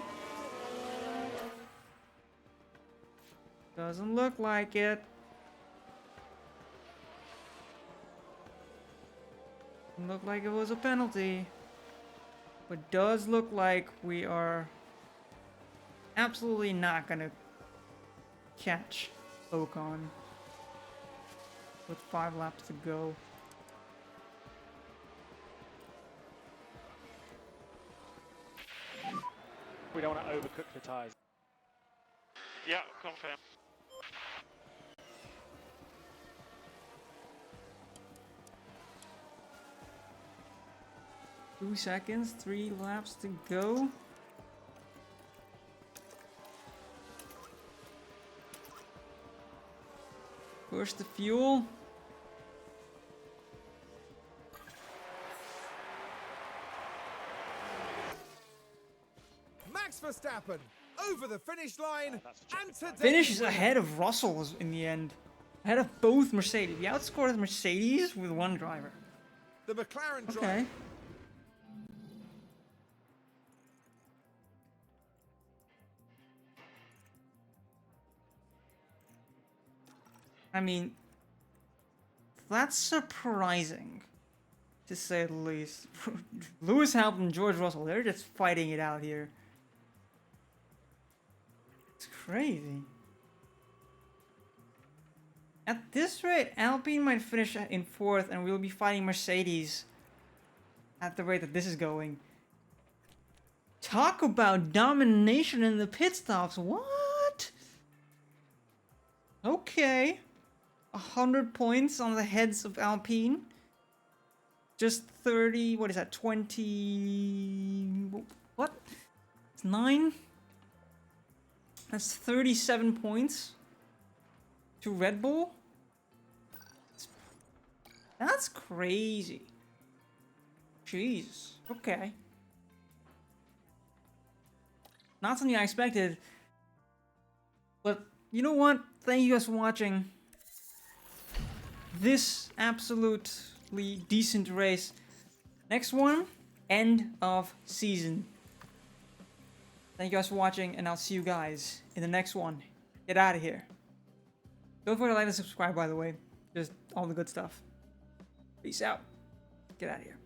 Doesn't look like it. Doesn't look like it was a penalty. But does look like we are absolutely not gonna catch Ocon with 5 laps to go. We don't want to overcook the tyres. Yeah, confirm. 2 seconds, 3 laps to go. Push the fuel. Max Verstappen over the finish line, and today Finishes ahead of Russell in the end. Ahead of both Mercedes. We outscored Mercedes with 1 driver. the McLaren driver. Okay. I mean, that's surprising, to say the least. Lewis Hamilton, George Russell, they're just fighting it out here. It's crazy. At this rate, Alpine might finish in 4th and we'll be fighting Mercedes at the rate that this is going. Talk about domination in the pit stops. What? Okay. 100 points on the heads of Alpine. Just 30, what is that, 20... What? It's 9? That's 37 points to Red Bull? That's crazy. Jeez. Okay. Not something I expected. But you know what? Thank you guys for watching this absolutely decent race. Next one, end of season. Thank you guys for watching, and I'll see you guys in the next one. Get out of here. Don't forget to like and subscribe, by the way. Just all the good stuff. Peace out. Get out of here.